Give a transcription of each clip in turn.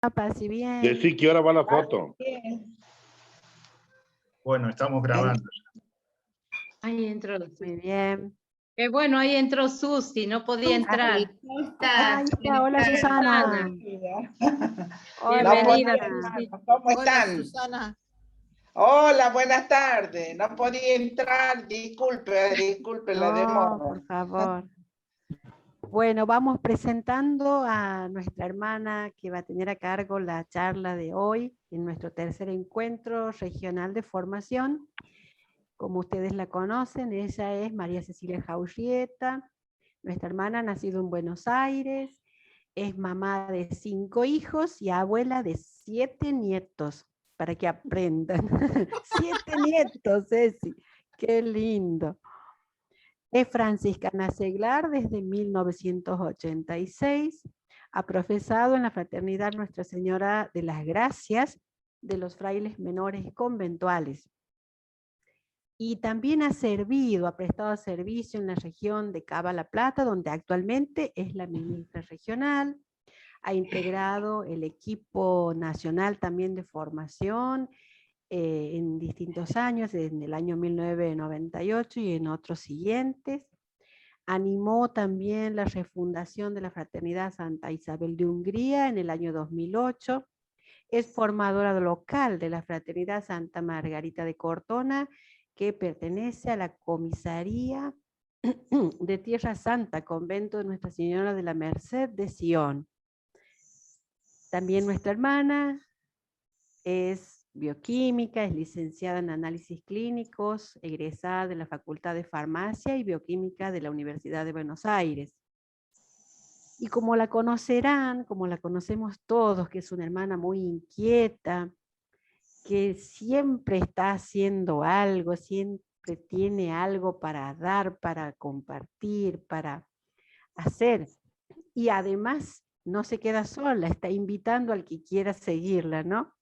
Pasi, bien. Decir que ahora va la foto. Bueno, estamos grabando. Ahí entró. Muy bien. Qué bueno, ahí entró Susi, no podía entrar. ¿Cómo estás? Ahí está, hola Susana. Hola, Bienvenida. Susana. ¿Cómo están? Hola, Susana. Hola, buenas tardes. No podía entrar, disculpe la No, demora. por favor. Bueno, vamos presentando a nuestra hermana que va a tener a cargo la charla de hoy en nuestro tercer encuentro regional de formación. Como ustedes la conocen, ella es María Cecilia Jaurrieta, nuestra hermana, nacida en Buenos Aires, es mamá de 5 hijos y abuela de 7 nietos, para que aprendan. 7 nietos, Ceci, qué lindo. Es franciscana seglar desde 1986, ha profesado en la Fraternidad Nuestra Señora de las Gracias de los frailes menores conventuales. Y también ha prestado servicio en la región de Cava La Plata, donde actualmente es la ministra regional. Ha integrado el equipo nacional también de formación en distintos años, en el año 1998 y en otros siguientes. Animó también la refundación de la Fraternidad Santa Isabel de Hungría en el año 2008. Es formadora local de la Fraternidad Santa Margarita de Cortona, que pertenece a la Comisaría de Tierra Santa, Convento de Nuestra Señora de la Merced de Sion. También nuestra hermana es bioquímica, es licenciada en análisis clínicos, egresada de la Facultad de Farmacia y Bioquímica de la Universidad de Buenos Aires. Y como la conocerán, como la conocemos todos, que es una hermana muy inquieta, que siempre está haciendo algo, siempre tiene algo para dar, para compartir, para hacer. Y además no se queda sola, está invitando al que quiera seguirla, ¿no?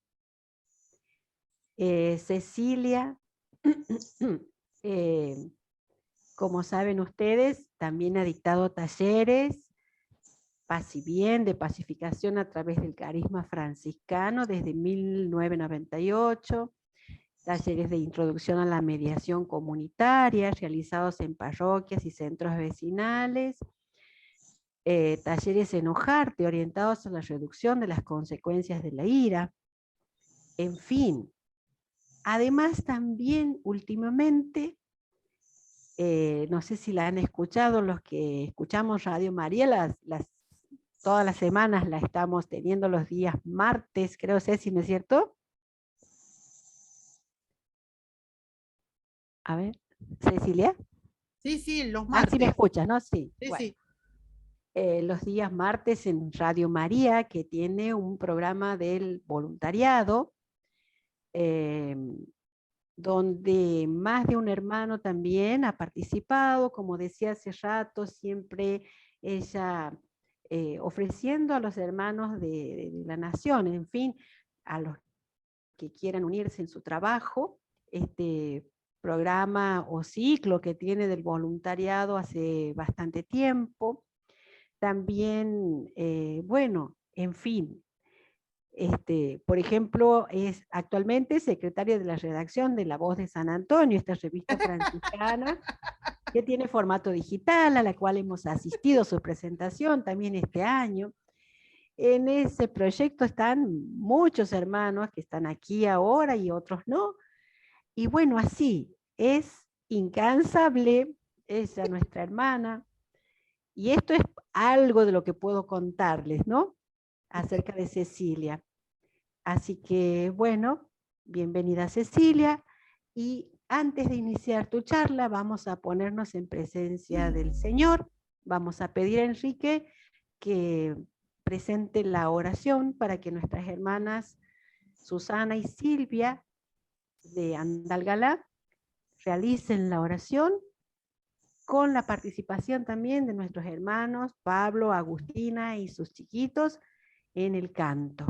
Cecilia, como saben ustedes, también ha dictado talleres Paz y Bien, de pacificación a través del carisma franciscano desde 1998, talleres de introducción a la mediación comunitaria realizados en parroquias y centros vecinales, talleres en Ojarte orientados a la reducción de las consecuencias de la ira, en fin. Además también últimamente, no sé si la han escuchado los que escuchamos Radio María, todas las semanas la estamos teniendo los días martes, creo, Ceci, ¿no es cierto? A ver, Cecilia. Sí, los martes. Ah, sí me escuchas, ¿no? Sí. Sí, bueno. sí. Los días martes en Radio María, que tiene un programa del voluntariado, donde más de un hermano también ha participado, como decía hace rato, siempre ella ofreciendo a los hermanos de la nación, en fin, a los que quieran unirse en su trabajo, este programa o ciclo que tiene del voluntariado hace bastante tiempo. También, bueno, en fin, por ejemplo, es actualmente secretaria de la redacción de La Voz de San Antonio, esta revista franciscana, que tiene formato digital, a la cual hemos asistido a su presentación también este año. En ese proyecto están muchos hermanos que están aquí ahora y otros no. Y bueno, así, es incansable, ella, nuestra hermana, y esto es algo de lo que puedo contarles, ¿no? Acerca de Cecilia. Así que, bueno, bienvenida Cecilia. Y antes de iniciar tu charla, vamos a ponernos en presencia del Señor. Vamos a pedir a Enrique que presente la oración para que nuestras hermanas Susana y Silvia de Andalgalá realicen la oración con la participación también de nuestros hermanos Pablo, Agustina y sus chiquitos en el canto.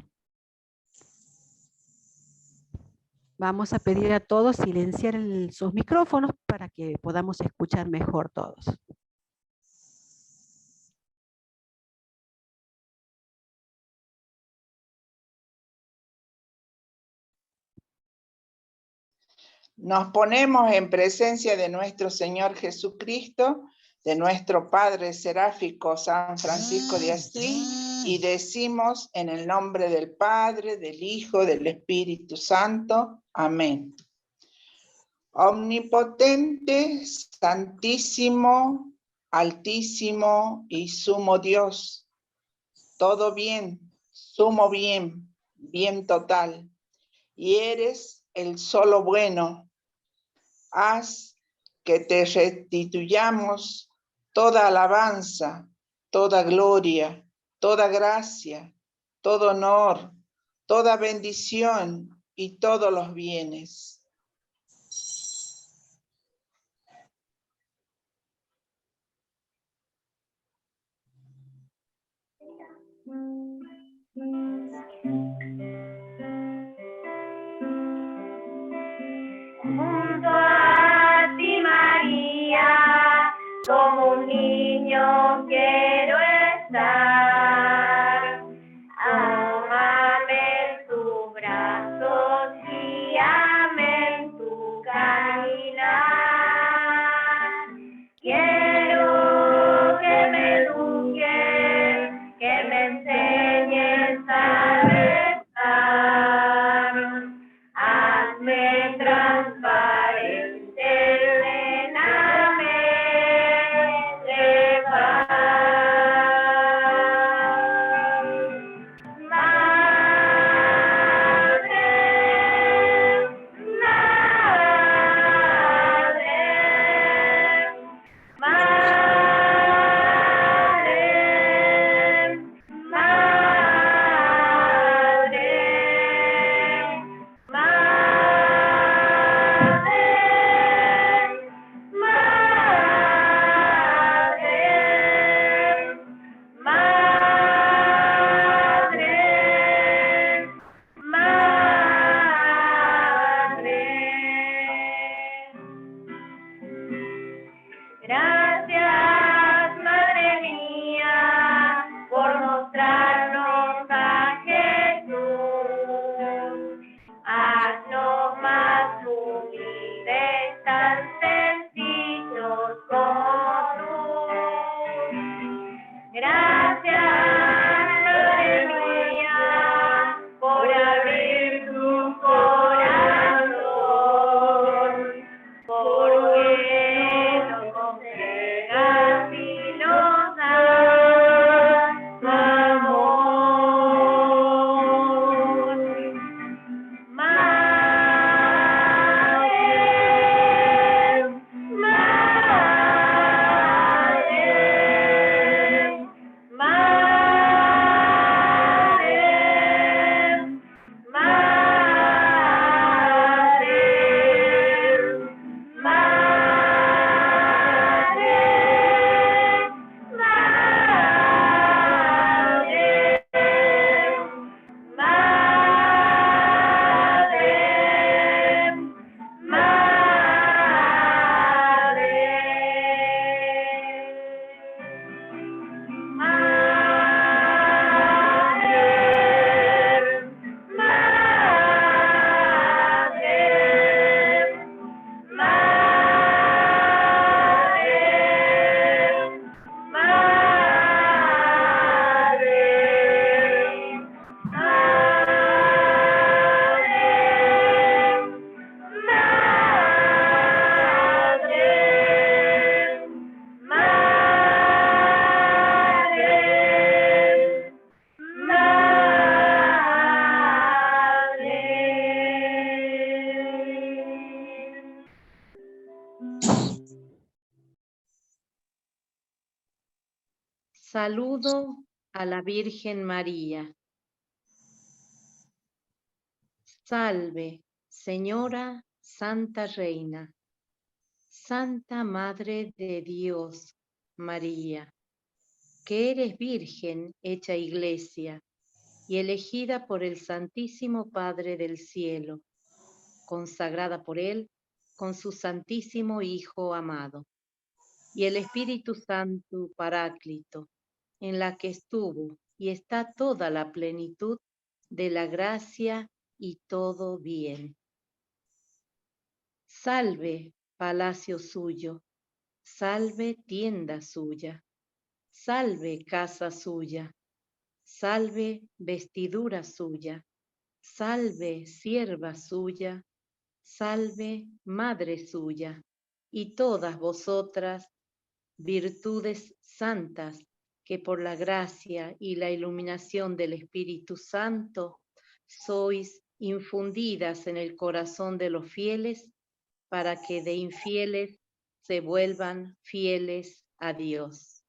Vamos a pedir a todos silenciar sus micrófonos para que podamos escuchar mejor todos. Nos ponemos en presencia de nuestro Señor Jesucristo, de nuestro Padre seráfico San Francisco de Asís, y decimos en el nombre del Padre, del Hijo, del Espíritu Santo. Amén. Omnipotente, santísimo, altísimo y sumo Dios, todo bien, sumo bien, bien total, y eres el solo bueno. Haz que te restituyamos toda alabanza, toda gloria, toda gracia, todo honor, toda bendición y todos los bienes. Junto a ti, María, como un niño quiero estar. Amame en tus brazos, guíame en tu caminar. Quiero que me eduques, que me enseñes a rezar. Hazme transparente, lléname de paz. Madre, madre, madre, Gracias, Madre mía, por mostrarnos a Jesús. Haznos más humildes, tan sencillos como tú. Gracias, Madre mía, por abrir tu corazón, porque nos entregas y nos das tu amor. Madre, madre, madre, Saludo a la Virgen María. Salve, Señora Santa Reina, Santa Madre de Dios, María, que eres Virgen hecha Iglesia y elegida por el Santísimo Padre del Cielo, consagrada por Él con su Santísimo Hijo amado, y el Espíritu Santo Paráclito, en la que estuvo y está toda la plenitud de la gracia y todo bien. Salve, palacio suyo. Salve, tienda suya. Salve, casa suya. Salve, vestidura suya. Salve, sierva suya. Salve, madre suya. Y todas vosotras, virtudes santas, que por la gracia y la iluminación del Espíritu Santo sois infundidas en el corazón de los fieles, para que de infieles se vuelvan fieles a Dios.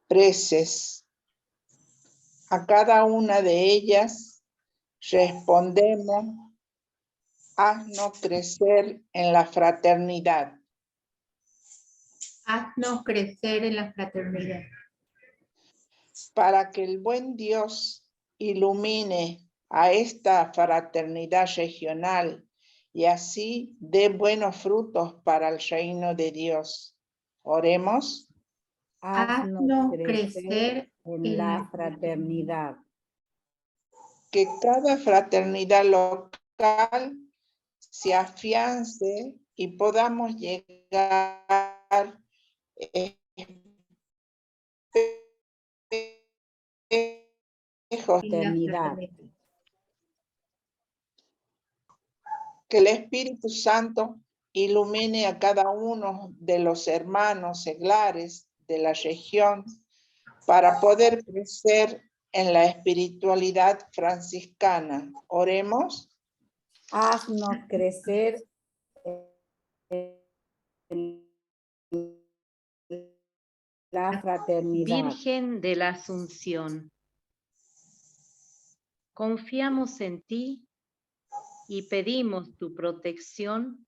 Preces. A cada una de ellas respondemos: haznos crecer en la fraternidad. Haznos crecer en la fraternidad. Para que el buen Dios ilumine a esta fraternidad regional y así dé buenos frutos para el reino de Dios. Oremos. Haznos crecer en la fraternidad. Que cada fraternidad local se afiance y podamos llegar Fraternidad. Que el Espíritu Santo ilumine a cada uno de los hermanos seglares de la región para poder crecer en la espiritualidad franciscana. Oremos. Haznos crecer en la fraternidad. Virgen de la Asunción, confiamos en ti y pedimos tu protección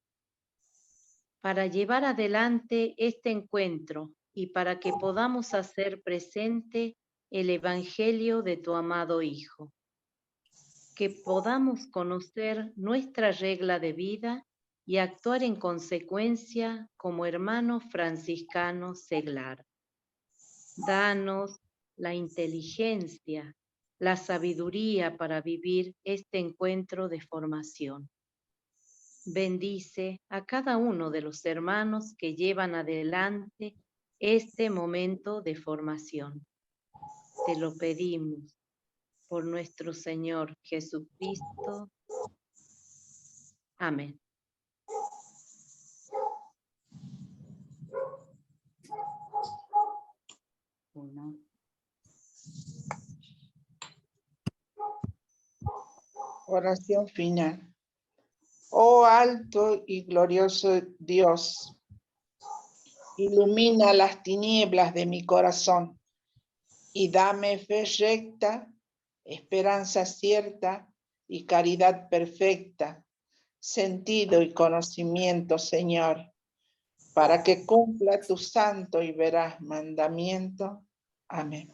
para llevar adelante este encuentro y para que podamos hacer presente el Evangelio de tu amado Hijo. Que podamos conocer nuestra regla de vida y actuar en consecuencia como hermanos franciscanos seglar. Danos la inteligencia, la sabiduría para vivir este encuentro de formación. Bendice a cada uno de los hermanos que llevan adelante este momento de formación. Te lo pedimos por nuestro Señor Jesucristo. Amén. Oración final. Oh alto y glorioso Dios, ilumina las tinieblas de mi corazón y dame fe recta, esperanza cierta y caridad perfecta, sentido y conocimiento, Señor, para que cumpla tu santo y veraz mandamiento. Amén.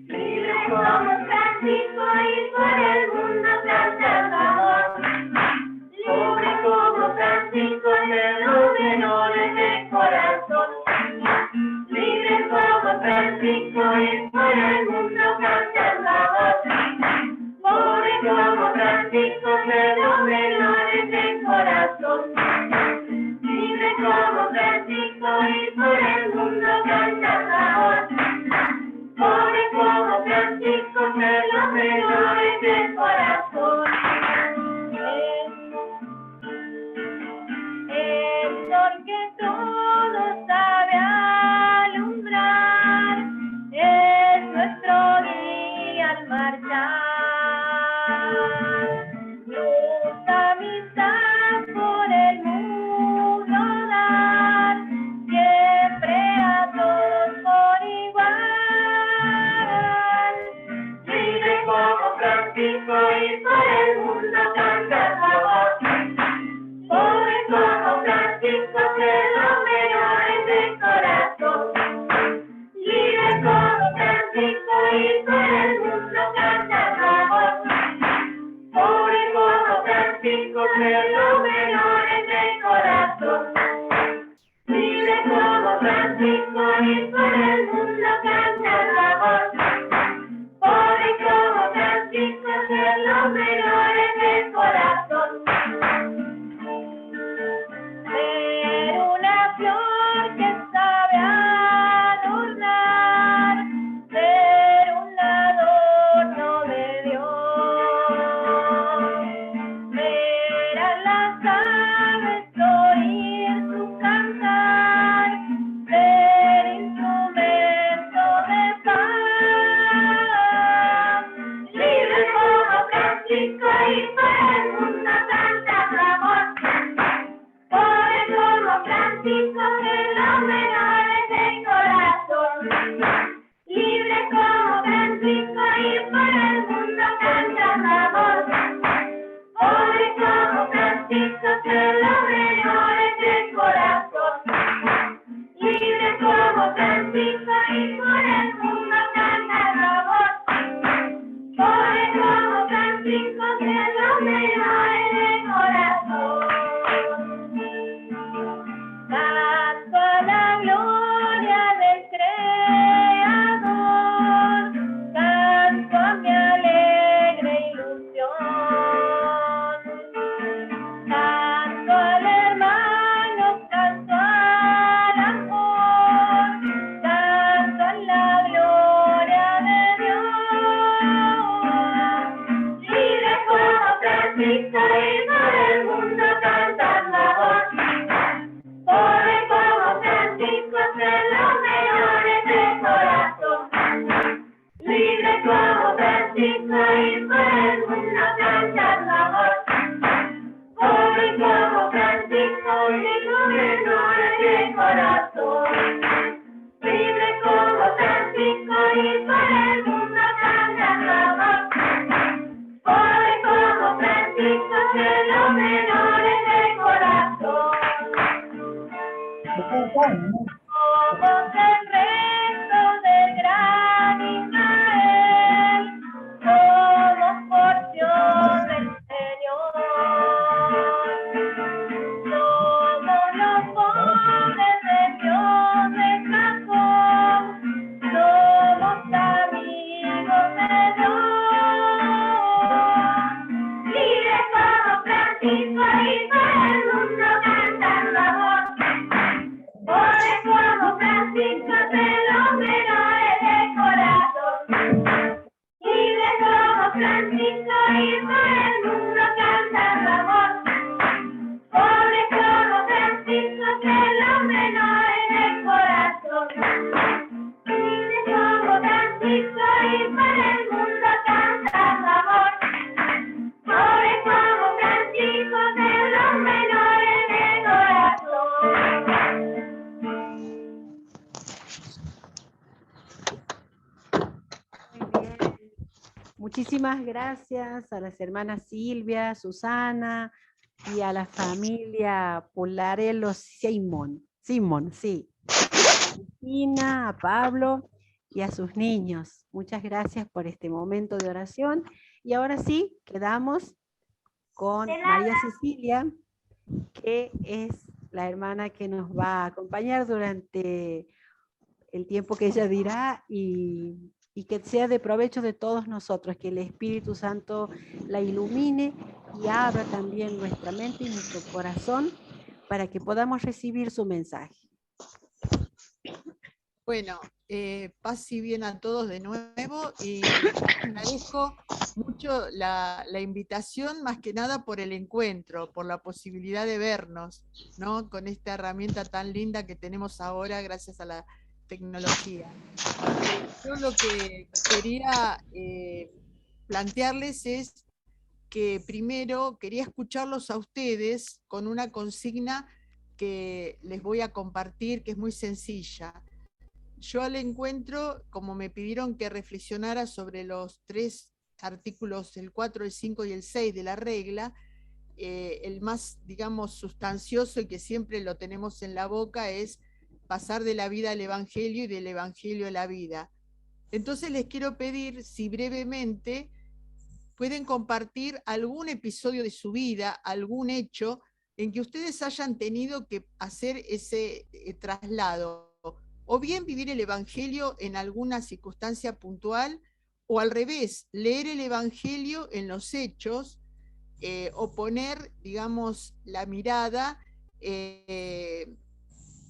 Libre como Francisco y por el mundo tan salvador. Libre como Francisco de los menores de corazón. Libre como Francisco y por el mundo tan salvador. Pobre como Francisco de los menores de corazón. Libre como Francisco y por el mundo tan salvador. Pobre como Francisco de los menores de corazón. El sol que todo sabe alumbrar es nuestro guía al marchar. Luz, amistad por el mundo dar, siempre a todos por igual. Libre como Francisco y por el mundo tan salvador. Pobre como Francisco de los menores de corazón. Libre como Francisco y por el mundo tan salvador. Pobre como de los menores del corazón. Libre como Francisco y por el mundo canta el amor. Pobre como Francisco de los menores del corazón. Ser una flor que sabe adornar, ser un adorno de Dios. Ver a las aves oír su cantar, ser instrumento de paz. Libre como Francisco y para el mundo canta su amor. Pobre como Francisco de los menores del corazón. Libre como Francisco y para el mundo canta su amor. Pobre como Francisco de los menores del corazón. Libre como Francisco y por el mundo canta su amor. Pobre como Francisco de los menores del corazón. Canto a la gloria del Creador, canto a mi alegre ilusión. Canto al hermano, canto al amor, canto a la gloria de Dios. Libre como Francisco y por el mundo canta su amor. Pobre como Francisco de los menores del corazón. Libre como Francisco y por el mundo canta su amor. Pobre como Francisco de los menores del corazón. Libre como Francisco y por el mundo canta su amor. Pobre como Francisco de los menores del corazón. Somos el resto del gran Israel, somos porción del Señor. Somos los pobres de Dios de Jacob, somos amigos de Dios. Libre como Francisco y para el mundo canta su amor. Pobre como Francisco de los menores del corazón. Libre como Francisco y para el mundo canta su amor. Pobre como Francisco de los menores del corazón. Libre como Francisco y para el mundo canta su amor. Pobre como Francisco de los menores del corazón. Muy bien. Muchísimas gracias a las hermanas Silvia, Susana y a la familia Polarello Simón, sí. A Cristina, a Pablo y a sus niños. Muchas gracias por este momento de oración. Y ahora sí, quedamos con María Cecilia, que es la hermana que nos va a acompañar durante el tiempo que ella dirá y que sea de provecho de todos nosotros, que el Espíritu Santo la ilumine y abra también nuestra mente y nuestro corazón para que podamos recibir su mensaje. Bueno, paz y bien a todos de nuevo y agradezco mucho la invitación, más que nada por el encuentro, por la posibilidad de vernos, ¿no? Con esta herramienta tan linda que tenemos ahora gracias a la tecnología. Yo lo que quería plantearles es que primero quería escucharlos a ustedes con una consigna que les voy a compartir, que es muy sencilla. Yo al encuentro, como me pidieron que reflexionara sobre los 3 artículos, el 4, el 5 y el 6 de la regla, el más, digamos, sustancioso y que siempre lo tenemos en la boca es pasar de la vida al Evangelio y del Evangelio a la vida. Entonces les quiero pedir si brevemente pueden compartir algún episodio de su vida, algún hecho en que ustedes hayan tenido que hacer ese traslado, o bien vivir el Evangelio en alguna circunstancia puntual, o al revés, leer el Evangelio en los hechos, o poner, digamos, la mirada,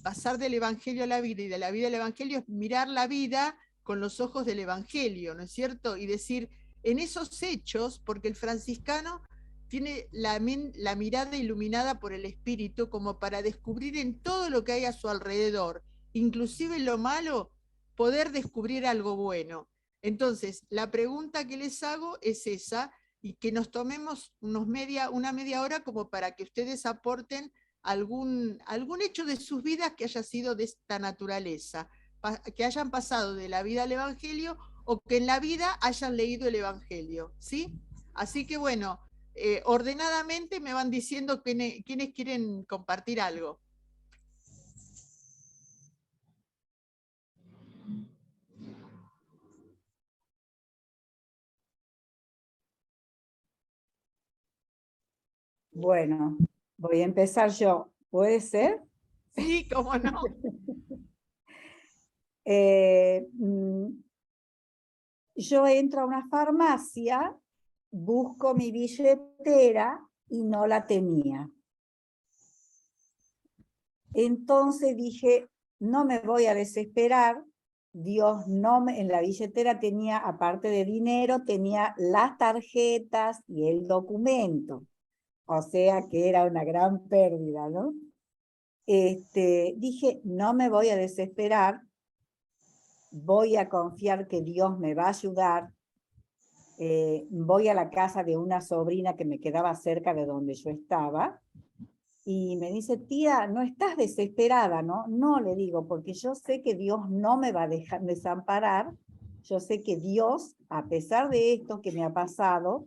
pasar del Evangelio a la vida y de la vida al Evangelio es mirar la vida con los ojos del Evangelio, ¿no es cierto? Y decir, en esos hechos, porque el franciscano tiene la mirada iluminada por el Espíritu como para descubrir en todo lo que hay a su alrededor, inclusive en lo malo, poder descubrir algo bueno. Entonces, la pregunta que les hago es esa, y que nos tomemos una media hora como para que ustedes aporten algún hecho de sus vidas que haya sido de esta naturaleza, que hayan pasado de la vida al Evangelio o que en la vida hayan leído el Evangelio, ¿sí? Así que bueno, ordenadamente me van diciendo quiénes quieren compartir algo. Bueno, voy a empezar yo. ¿Puede ser? Sí, cómo no. Yo entro a una farmacia, busco mi billetera y no la tenía. Entonces dije, no me voy a desesperar. Dios no me, en la billetera tenía, aparte de dinero, tenía las tarjetas y el documento. O sea que era una gran pérdida, ¿no? Dije, no me voy a desesperar, voy a confiar que Dios me va a ayudar. Voy a la casa de una sobrina que me quedaba cerca de donde yo estaba, y me dice, tía, no estás desesperada, ¿no? No, le digo, porque yo sé que Dios no me va a dejar desamparar, yo sé que Dios, a pesar de esto que me ha pasado,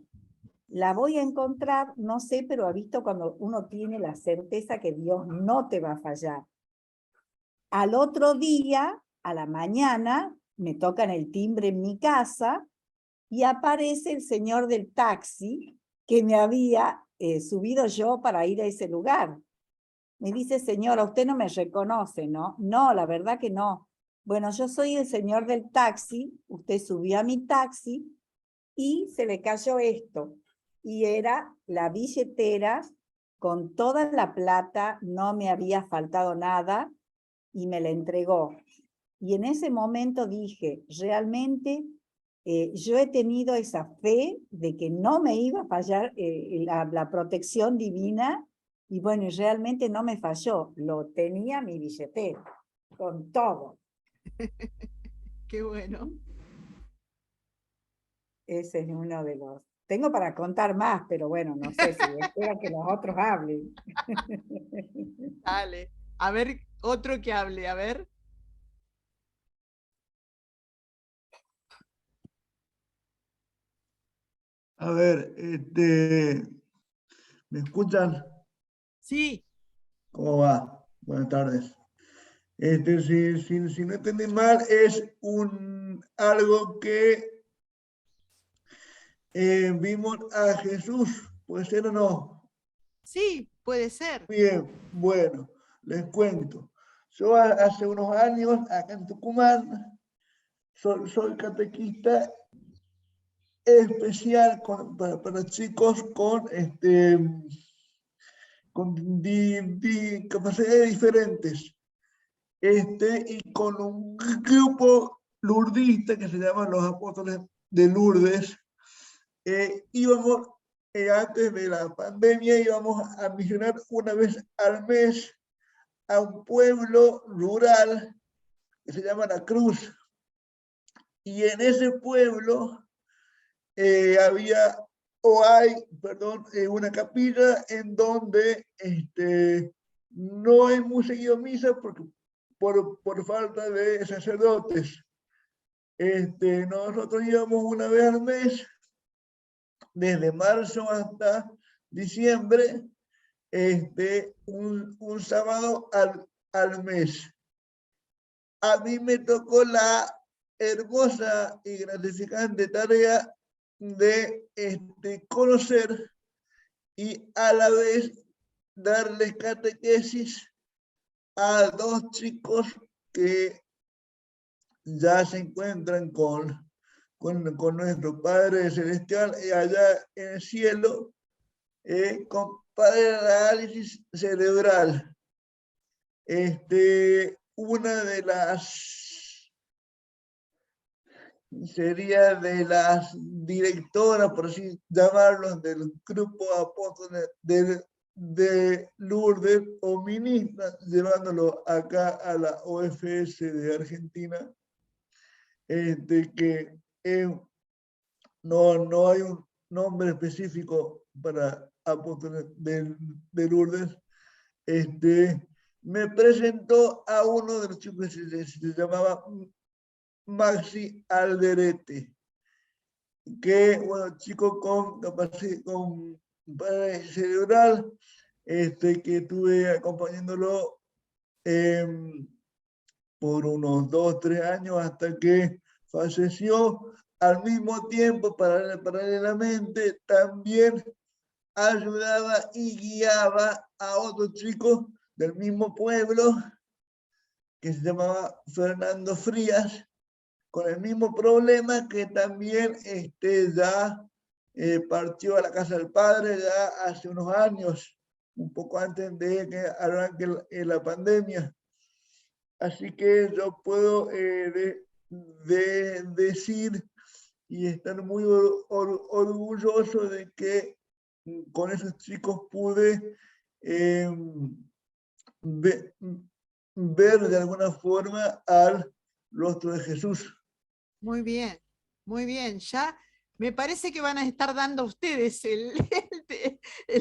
la voy a encontrar, no sé, pero ha visto cuando uno tiene la certeza que Dios no te va a fallar. Al otro día, a la mañana, me tocan el timbre en mi casa y aparece el señor del taxi que me había subido yo para ir a ese lugar. Me dice, señora, usted no me reconoce, ¿no? No, la verdad que no. Bueno, yo soy el señor del taxi, usted subió a mi taxi y se le cayó esto. Y era la billetera con toda la plata, no me había faltado nada, y me la entregó. Y en ese momento dije, realmente yo he tenido esa fe de que no me iba a fallar la protección divina, y bueno, y realmente no me falló, lo tenía mi billetera, con todo. Qué bueno. Ese es uno de los... Tengo para contar más, pero bueno, no sé si espero que los otros hablen. Dale. A ver, otro que hable, a ver. A ver, ¿me escuchan? Sí. ¿Cómo va? Buenas tardes. Si no entendí mal, es algo que vimos a Jesús, ¿puede ser o no? Sí, puede ser. Bien, bueno, les cuento. Yo hace unos años, acá en Tucumán, soy catequista especial para chicos con capacidades diferentes. Y con un grupo lurdista que se llaman los Apóstoles de Lourdes, íbamos, antes de la pandemia, íbamos a misionar una vez al mes a un pueblo rural que se llama La Cruz. Y en ese pueblo hay una capilla en donde no es muy seguido misa porque por falta de sacerdotes. Nosotros íbamos una vez al mes, desde marzo hasta diciembre, un sábado al mes. A mí me tocó la hermosa y gratificante tarea de conocer y a la vez darles catequesis a 2 chicos que ya se encuentran con nuestro Padre Celestial allá en el cielo, con parálisis cerebral. Una de las, sería de las directoras, por así llamarlos, del grupo apóstoles de Lourdes, o ministra, llevándolo acá a la OFS de Argentina, que no hay un nombre específico para apóstoles de Lourdes. Me presentó a uno de los chicos que se llamaba Maxi Alderete, que, bueno, chico con capacidad, con parálisis cerebral, que estuve acompañándolo por unos 2, 3 años hasta que falleció. Al mismo tiempo, paralelamente, también ayudaba y guiaba a otro chico del mismo pueblo que se llamaba Fernando Frías, con el mismo problema, que también ya partió a la casa del Padre ya hace unos años, un poco antes de que arranque la pandemia. Así que yo puedo decir y estar muy orgulloso de que con esos chicos pude ver de alguna forma al rostro de Jesús. Muy bien, muy bien. Ya me parece que van a estar dando ustedes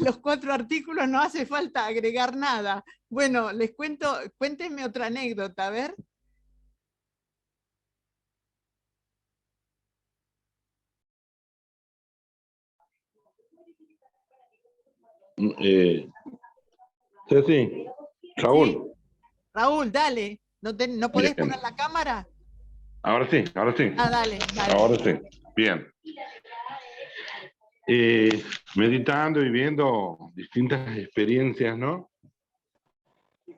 los 4 artículos, no hace falta agregar nada. Bueno, les cuento, cuéntenme otra anécdota, a ver. Sí, Raúl. Sí. Raúl, dale. ¿No podés Bien. poner la cámara? Ahora sí. Ah, dale. Ahora sí, bien. Meditando y viendo distintas experiencias, ¿no?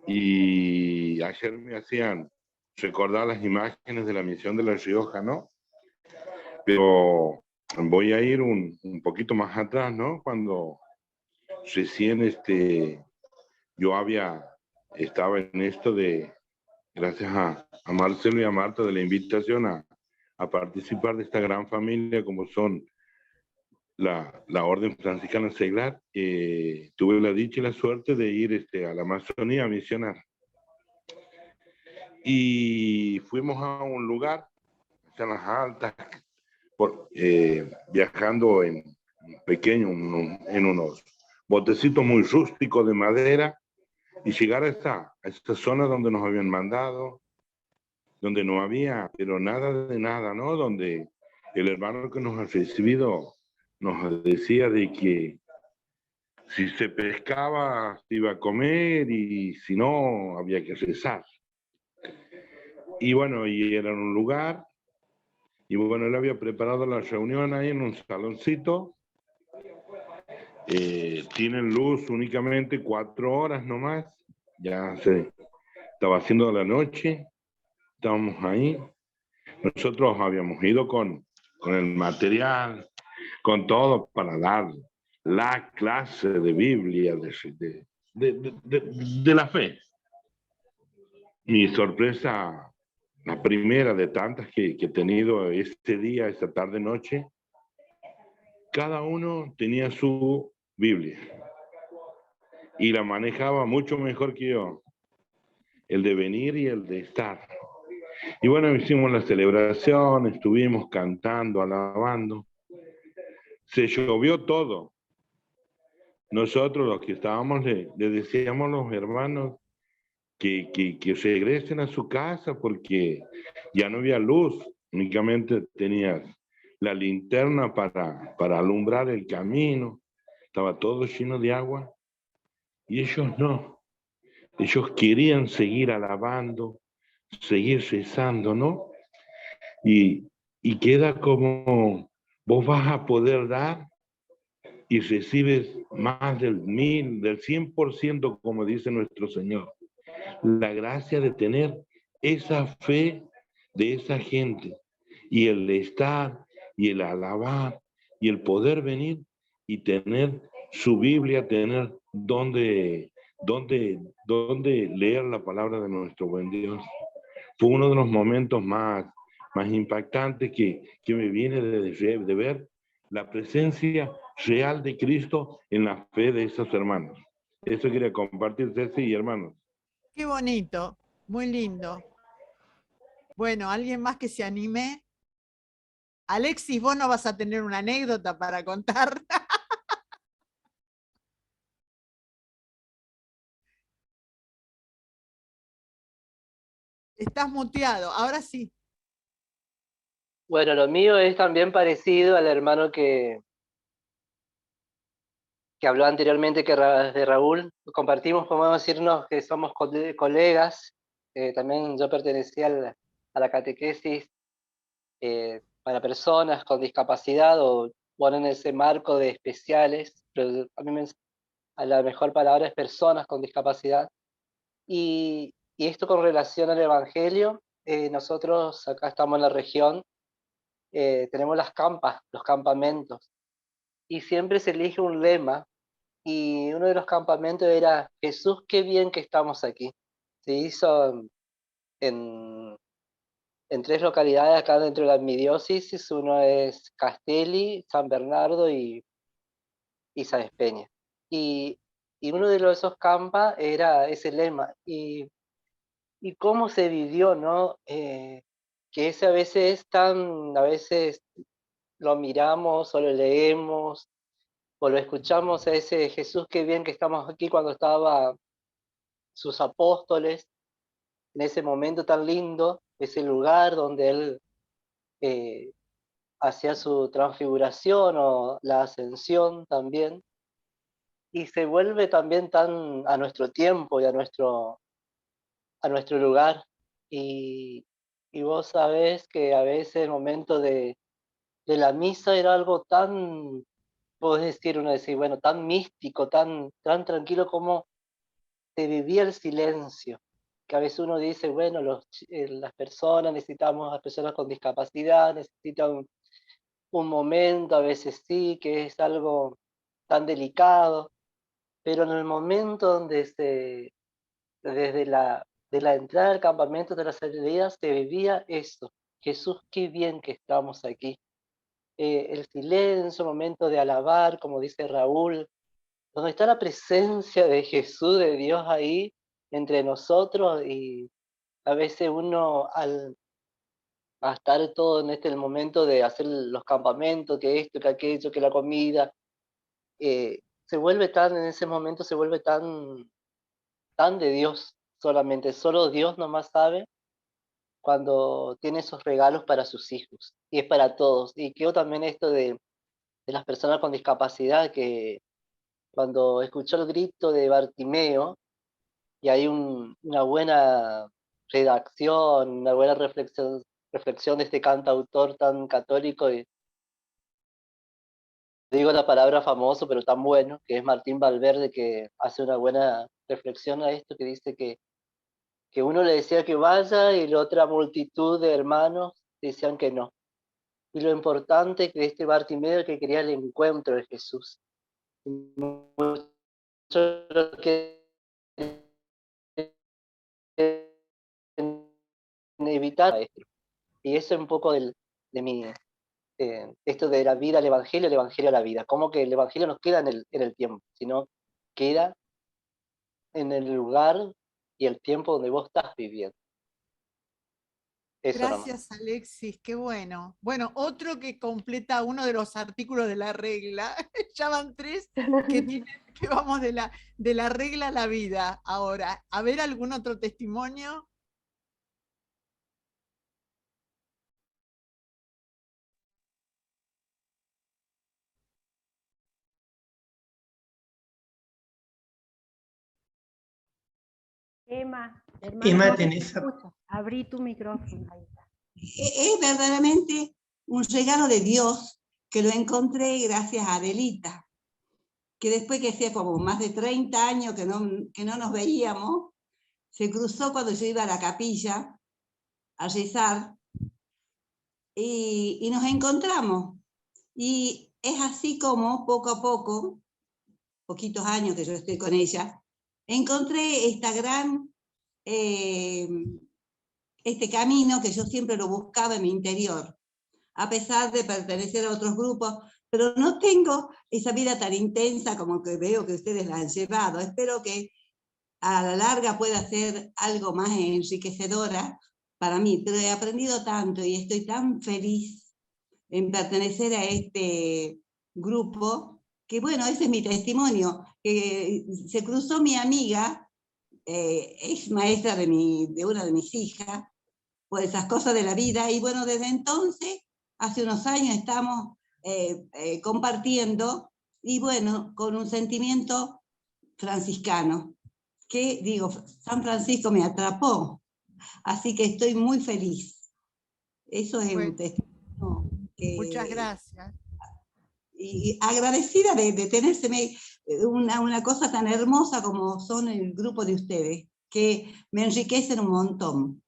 Y ayer me hacían recordar las imágenes de la misión de La Rioja, ¿no? Pero voy a ir un poquito más atrás, ¿no? Cuando recién yo estaba en esto de, gracias a Marcelo y a Marta, de la invitación a participar de esta gran familia como son la Orden Franciscana Seglar. Tuve la dicha y la suerte de ir a la Amazonía a misionar. Y fuimos a un lugar, en las altas, viajando en pequeño, en unos botecitos muy rústicos de madera, y llegar a esta zona donde nos habían mandado, donde no había, pero nada de nada, ¿no? Donde el hermano que nos ha recibido nos decía de que si se pescaba se iba a comer y si no había que rezar. Y bueno, y era en un lugar, y bueno, él había preparado la reunión ahí en un saloncito. Tienen luz únicamente 4 horas nomás, ya se estaba haciendo la noche, estábamos ahí. Nosotros habíamos ido con el material, con todo para dar la clase de Biblia de la fe. Mi sorpresa, la primera de tantas que he tenido este día, esta tarde, noche, cada uno tenía su Biblia y la manejaba mucho mejor que yo, el de venir y el de estar. Y bueno, hicimos la celebración, estuvimos cantando, alabando. Se llovió todo. Nosotros los que estábamos le decíamos a los hermanos que regresen a su casa porque ya no había luz, únicamente tenías la linterna para alumbrar el camino, estaba todo lleno de agua y ellos no, ellos querían seguir alabando, seguir rezando, ¿no? Y queda como vos vas a poder dar y recibes más del 1000, del 100%, como dice nuestro Señor. La gracia de tener esa fe de esa gente y el estar y el alabar y el poder venir y tener su Biblia, tener donde leer la palabra de nuestro buen Dios. Fue uno de los momentos más impactantes que me viene de ver la presencia real de Cristo en la fe de esos hermanos. Eso quería compartir, Ceci y hermanos. Qué bonito, muy lindo. Bueno, ¿alguien más que se anime? Alexis, vos no vas a tener una anécdota para contar. Estás muteado, ahora sí. Bueno, lo mío es también parecido al hermano que habló anteriormente de Raúl. Compartimos, podemos decirnos que somos colegas. También yo pertenecía a la catequesis para personas con discapacidad, o bueno, en ese marco de especiales, pero a la mejor palabra es personas con discapacidad. Y esto con relación al Evangelio, nosotros acá estamos en la región, tenemos las campas, los campamentos, y siempre se elige un lema, y uno de los campamentos era: Jesús, qué bien que estamos aquí. Se hizo en 3 localidades acá dentro de mi diócesis. Uno es Castelli, San Bernardo y Sáenz Peña. Y uno de esos campas era ese lema. Y cómo se vivió, ¿no? Que ese a veces a veces lo miramos o lo leemos o lo escuchamos a ese Jesús, qué bien que estamos aquí, cuando estaba sus apóstoles, en ese momento tan lindo, ese lugar donde él hacía su transfiguración o la ascensión también, y se vuelve también tan a nuestro tiempo y a nuestro lugar. Y vos sabés que a veces el momento de la misa era algo tan, podés decir, bueno, tan místico, tan tranquilo, como se vivía el silencio, que a veces uno dice, bueno, las personas necesitamos, las personas con discapacidad necesitan un momento, a veces sí, que es algo tan delicado, pero en el momento donde desde de la entrada al campamento de la salida se vivía eso: Jesús, qué bien que estamos aquí. El silencio, momento de alabar, como dice Raúl, donde está la presencia de Jesús, de Dios ahí entre nosotros. Y a veces uno, a estar todo en el momento de hacer los campamentos, que esto, que aquello, que la comida, se vuelve en ese momento se vuelve tan de Dios solamente. Solo Dios nomás sabe cuando tiene esos regalos para sus hijos, y es para todos. Y creo también esto de las personas con discapacidad, que cuando escuchó el grito de Bartimeo, y hay una buena redacción, una buena reflexión de este cantautor tan católico, y digo la palabra famoso, pero tan bueno, que es Martín Valverde, que hace una buena reflexión a esto, que dice que uno le decía que vaya y la otra multitud de hermanos decían que no. Y lo importante que este Bartimeo, que quería el encuentro de Jesús. Mucho lo que evitar esto. Y eso es un poco de mi, esto de la vida al evangelio a la vida. Como que el evangelio no queda en el tiempo, sino queda en el lugar y el tiempo donde vos estás viviendo. Eso Gracias, nomás. Alexis, qué bueno. Bueno, otro que completa uno de los artículos de la regla. Ya van 3 que vamos de la regla a la vida. Ahora, a ver, ¿algún otro testimonio? Emma, Emma, no tenés... se escucha. Abrí tu micrófono. Ahí está. Es verdaderamente un regalo de Dios que lo encontré gracias a Adelita, que después que hacía como más de 30 años que no nos veíamos, se cruzó cuando yo iba a la capilla a rezar y nos encontramos. Y es así como poco a poco, poquitos años que yo estoy con ella, encontré esta gran, este camino que yo siempre lo buscaba en mi interior, a pesar de pertenecer a otros grupos, pero no tengo esa vida tan intensa como que veo que ustedes la han llevado. Espero que a la larga pueda ser algo más enriquecedora para mí, pero he aprendido tanto y estoy tan feliz en pertenecer a este grupo, que bueno, ese es mi testimonio, que se cruzó mi amiga, es maestra de una de mis hijas, por esas cosas de la vida, y bueno, desde entonces, hace unos años estamos compartiendo, y bueno, con un sentimiento franciscano, que digo, San Francisco me atrapó, así que estoy muy feliz. Eso es un testimonio que... Muchas gracias. Y agradecida de tenérseme una cosa tan hermosa como son el grupo de ustedes, que me enriquecen un montón.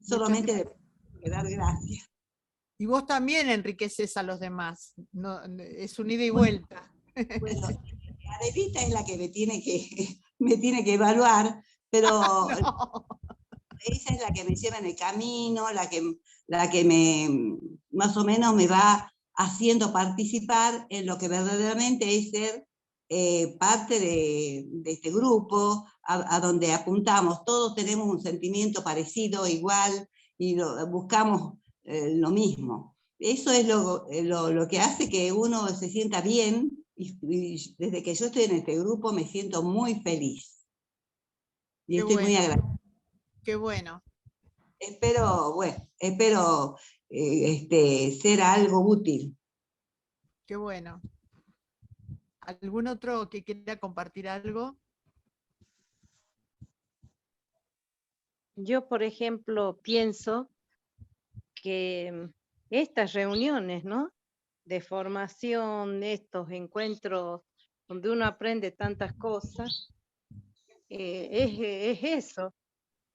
Solamente de dar gracias. Y vos también enriqueces a los demás, no, es un ida y vuelta. Bueno, Adelita es la que me tiene que evaluar, pero no. Ella es la que me lleva en el camino, la que me, más o menos me va haciendo participar en lo que verdaderamente es ser parte de este grupo, a donde apuntamos. Todos tenemos un sentimiento parecido, igual, y buscamos lo mismo. Eso es lo que hace que uno se sienta bien, y desde que yo estoy en este grupo me siento muy feliz. Y estoy muy agradecida. Qué bueno. Espero ser algo útil. Qué bueno. ¿Algún otro que quiera compartir algo? Yo, por ejemplo, pienso que estas reuniones, ¿no?, de formación, estos encuentros donde uno aprende tantas cosas, es eso,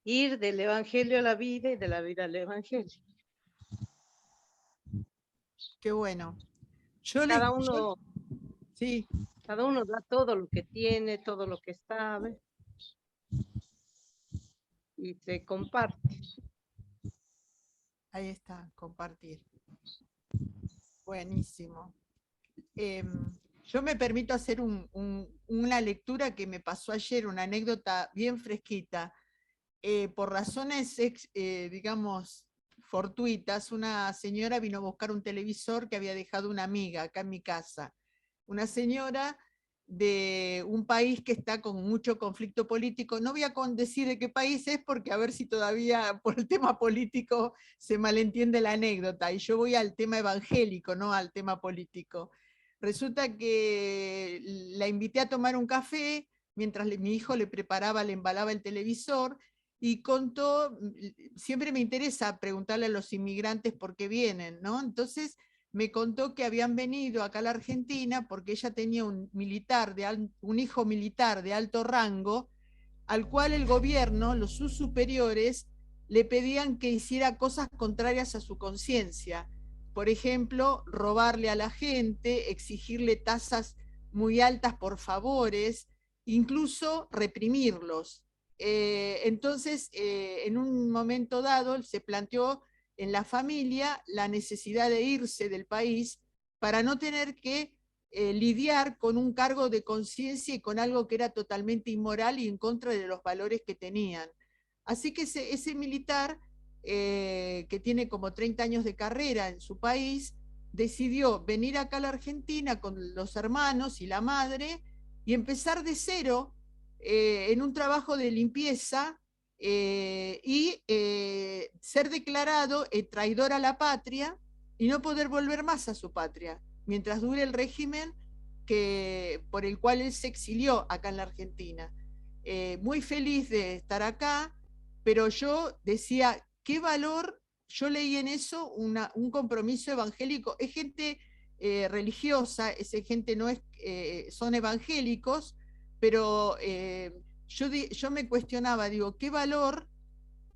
ir del Evangelio a la vida y de la vida al Evangelio. Qué bueno. Cada uno da todo lo que tiene, todo lo que sabe, y se comparte. Ahí está, compartir. Buenísimo. Yo me permito hacer una lectura que me pasó ayer, una anécdota bien fresquita. Por razones, digamos, fortuitas, una señora vino a buscar un televisor que había dejado una amiga acá en mi casa. Una señora de un país que está con mucho conflicto político. No voy a decir de qué país es, porque a ver si todavía por el tema político se malentiende la anécdota, y yo voy al tema evangélico, no al tema político. Resulta que la invité a tomar un café mientras mi hijo le embalaba el televisor, y contó, siempre me interesa preguntarle a los inmigrantes por qué vienen, ¿no? Entonces me contó que habían venido acá a la Argentina porque ella tenía un hijo militar de alto rango, al cual el gobierno, sus superiores, le pedían que hiciera cosas contrarias a su conciencia. Por ejemplo, robarle a la gente, exigirle tasas muy altas por favores, incluso reprimirlos. Entonces, en un momento dado, se planteó en la familia la necesidad de irse del país para no tener que lidiar con un cargo de conciencia y con algo que era totalmente inmoral y en contra de los valores que tenían. Así que ese militar, que tiene como 30 años de carrera en su país, decidió venir acá a la Argentina con los hermanos y la madre y empezar de cero en un trabajo de limpieza, y ser declarado traidor a la patria y no poder volver más a su patria mientras dure el régimen por el cual él se exilió acá en la Argentina. Muy feliz de estar acá, pero yo decía, qué valor yo leí en eso un compromiso evangélico. Es gente religiosa, gente no es, son evangélicos, pero yo me cuestionaba, digo, ¿qué valor?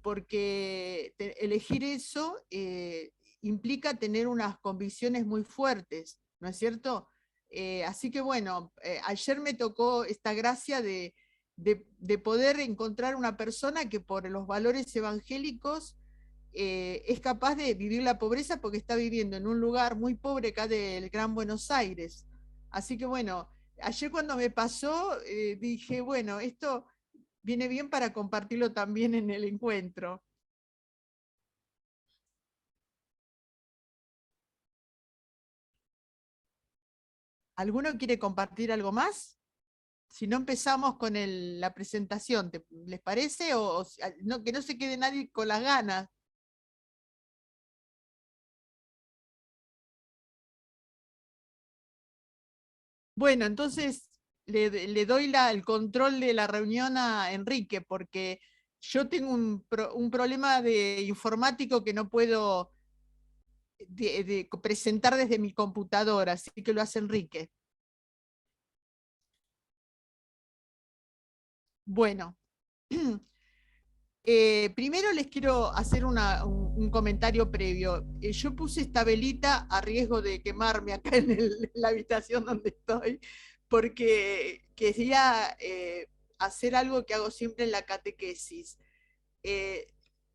Porque elegir eso implica tener unas convicciones muy fuertes, ¿no es cierto? Así que bueno, ayer me tocó esta gracia de poder encontrar una persona que por los valores evangélicos es capaz de vivir la pobreza porque está viviendo en un lugar muy pobre acá del Gran Buenos Aires. Así que bueno, ayer cuando me pasó, dije, bueno, esto viene bien para compartirlo también en el encuentro. ¿Alguno quiere compartir algo más? Si no, empezamos con la presentación, ¿les parece? O no, que no se quede nadie con las ganas. Bueno, entonces le doy el control de la reunión a Enrique, porque yo tengo un problema de informático que no puedo presentar desde mi computadora, así que lo hace Enrique. Bueno, primero les quiero hacer un comentario previo. Yo puse esta velita a riesgo de quemarme acá en la habitación donde estoy, porque quería hacer algo que hago siempre en la catequesis.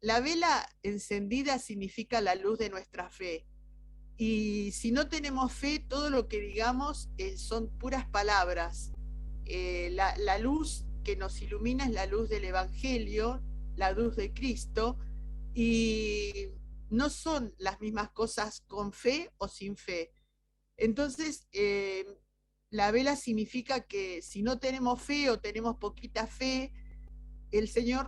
La vela encendida significa la luz de nuestra fe. Y si no tenemos fe, todo lo que digamos son puras palabras. La luz que nos ilumina es la luz del Evangelio, la luz de Cristo, y no son las mismas cosas con fe o sin fe. Entonces, la vela significa que si no tenemos fe o tenemos poquita fe,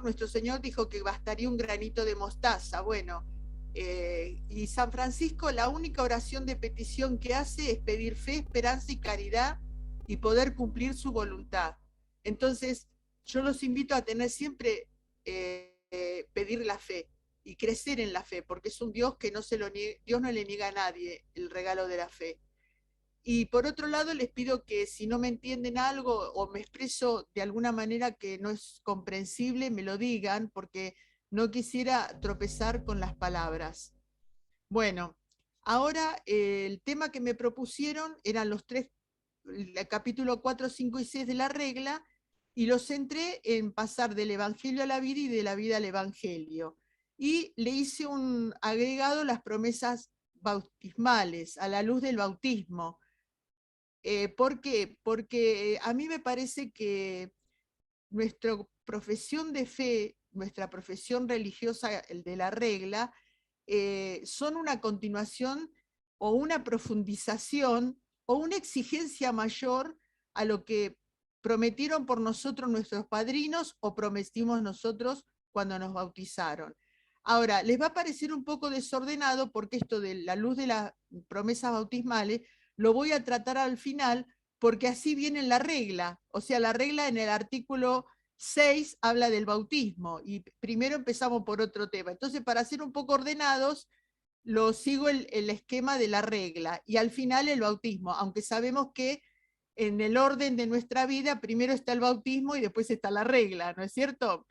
nuestro Señor dijo que bastaría un granito de mostaza. Bueno, y San Francisco, la única oración de petición que hace es pedir fe, esperanza y caridad y poder cumplir su voluntad. Entonces, yo los invito a tener siempre, pedir la fe y crecer en la fe, porque es un Dios que Dios no le niega a nadie el regalo de la fe. Y por otro lado, les pido que si no me entienden algo o me expreso de alguna manera que no es comprensible, me lo digan, porque no quisiera tropezar con las palabras. Bueno, ahora el tema que me propusieron eran los tres, el capítulo 4, 5 y 6 de la regla, y los centré en pasar del Evangelio a la vida y de la vida al Evangelio. Y le hice un agregado, las promesas bautismales, a la luz del bautismo. ¿Por qué? Porque a mí me parece que nuestra profesión de fe, nuestra profesión religiosa, el de la regla, son una continuación o una profundización o una exigencia mayor a lo que prometieron por nosotros nuestros padrinos o prometimos nosotros cuando nos bautizaron. Ahora, les va a parecer un poco desordenado porque esto de la luz de las promesas bautismales lo voy a tratar al final, porque así viene la regla. O sea, la regla en el artículo 6 habla del bautismo, y primero empezamos por otro tema. Entonces, para ser un poco ordenados, lo sigo el esquema de la regla, y al final el bautismo, aunque sabemos que en el orden de nuestra vida primero está el bautismo y después está la regla, ¿no es cierto?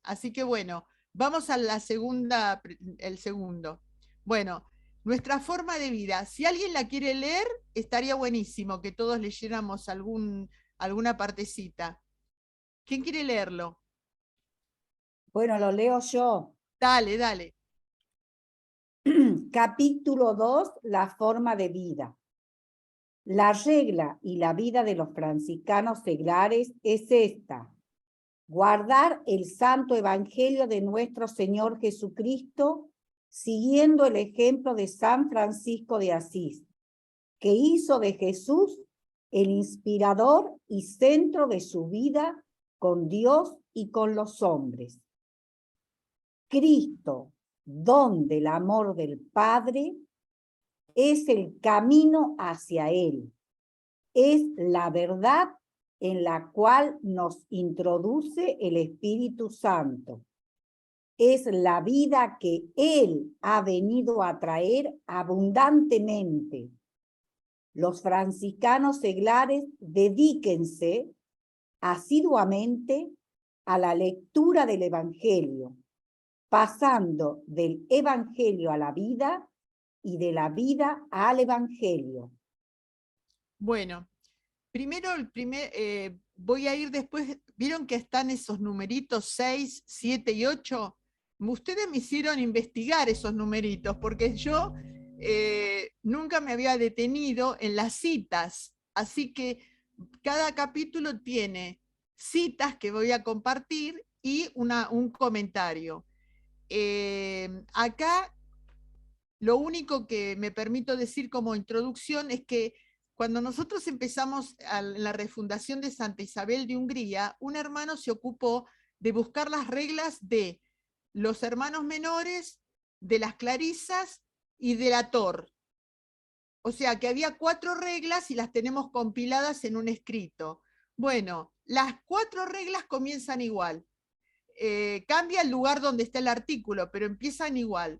Así que bueno, vamos a la segunda, el segundo. Bueno, nuestra forma de vida, si alguien la quiere leer, estaría buenísimo que todos leyéramos alguna partecita. ¿Quién quiere leerlo? Bueno, lo leo yo. Dale, dale. Capítulo 2, la forma de vida. La regla y la vida de los franciscanos seglares es esta: guardar el santo evangelio de nuestro Señor Jesucristo, siguiendo el ejemplo de San Francisco de Asís, que hizo de Jesús el inspirador y centro de su vida con Dios y con los hombres. Cristo, don del amor del Padre, es el camino hacia Él. Es la verdad en la cual nos introduce el Espíritu Santo. es la vida que Él ha venido a traer abundantemente. Los franciscanos seglares dedíquense asiduamente a la lectura del Evangelio, pasando del Evangelio a la vida y de la vida al Evangelio. Bueno, primero voy a ir después, ¿vieron que están esos numeritos 6, 7 y 8? Ustedes me hicieron investigar esos numeritos, porque yo nunca me había detenido en las citas, así que cada capítulo tiene citas que voy a compartir y un comentario. Acá lo único que me permito decir como introducción es que cuando nosotros empezamos en la refundación de Santa Isabel de Hungría, un hermano se ocupó de buscar las reglas de los hermanos menores, de las clarisas y de la Tor. O sea que había 4 reglas y las tenemos compiladas en un escrito. Bueno, las 4 reglas comienzan igual. Cambia el lugar donde está el artículo, pero empiezan igual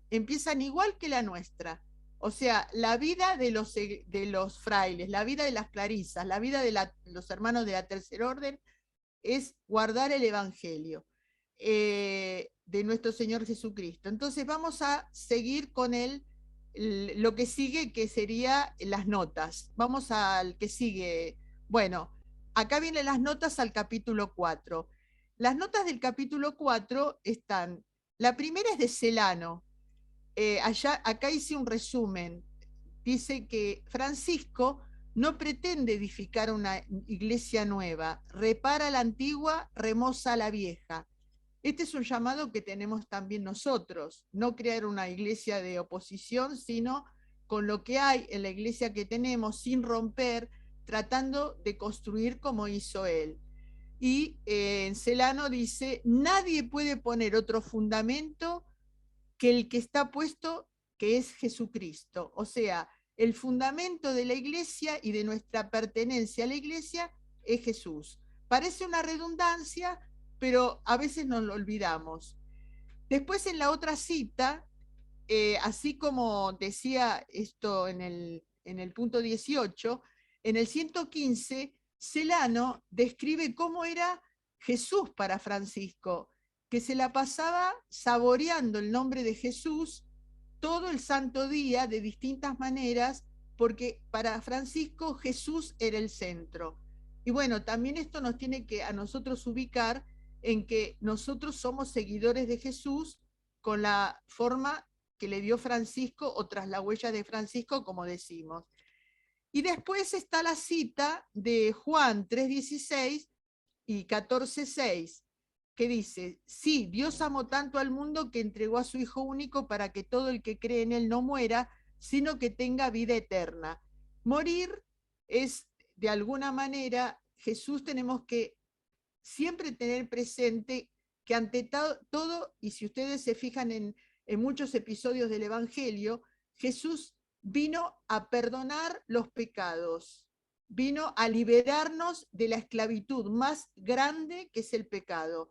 que la nuestra. O sea, la vida de los frailes, la vida de las clarisas, la vida de los hermanos de la Tercer Orden es guardar el Evangelio de nuestro Señor Jesucristo. Entonces vamos a seguir con lo que sigue, que sería las notas. Vamos al que sigue. Bueno, acá vienen las notas al capítulo 4. Las notas del capítulo 4 están, la primera es de Celano. Acá hice un resumen. Dice que Francisco no pretende edificar una iglesia nueva, repara la antigua, remoza la vieja. Este es un llamado que tenemos también nosotros, no crear una iglesia de oposición, sino con lo que hay en la iglesia que tenemos, sin romper, tratando de construir como hizo él. Y en Celano dice, nadie puede poner otro fundamento que el que está puesto, que es Jesucristo. O sea, el fundamento de la iglesia y de nuestra pertenencia a la iglesia es Jesús. Parece una redundancia, pero a veces nos lo olvidamos. Después en la otra cita, así como decía esto en el punto 18, en el 115, Celano describe cómo era Jesús para Francisco, que se la pasaba saboreando el nombre de Jesús todo el santo día de distintas maneras, porque para Francisco Jesús era el centro. Y bueno, también esto nos tiene que a nosotros ubicar en que nosotros somos seguidores de Jesús con la forma que le dio Francisco o tras la huella de Francisco, como decimos. Y después está la cita de Juan 3:16 y 14:6, que dice, sí, Dios amó tanto al mundo que entregó a su Hijo único para que todo el que cree en él no muera, sino que tenga vida eterna. Morir es, de alguna manera, Jesús tenemos que siempre tener presente que ante todo, y si ustedes se fijan en muchos episodios del Evangelio, Jesús vino a perdonar los pecados, vino a liberarnos de la esclavitud más grande que es el pecado.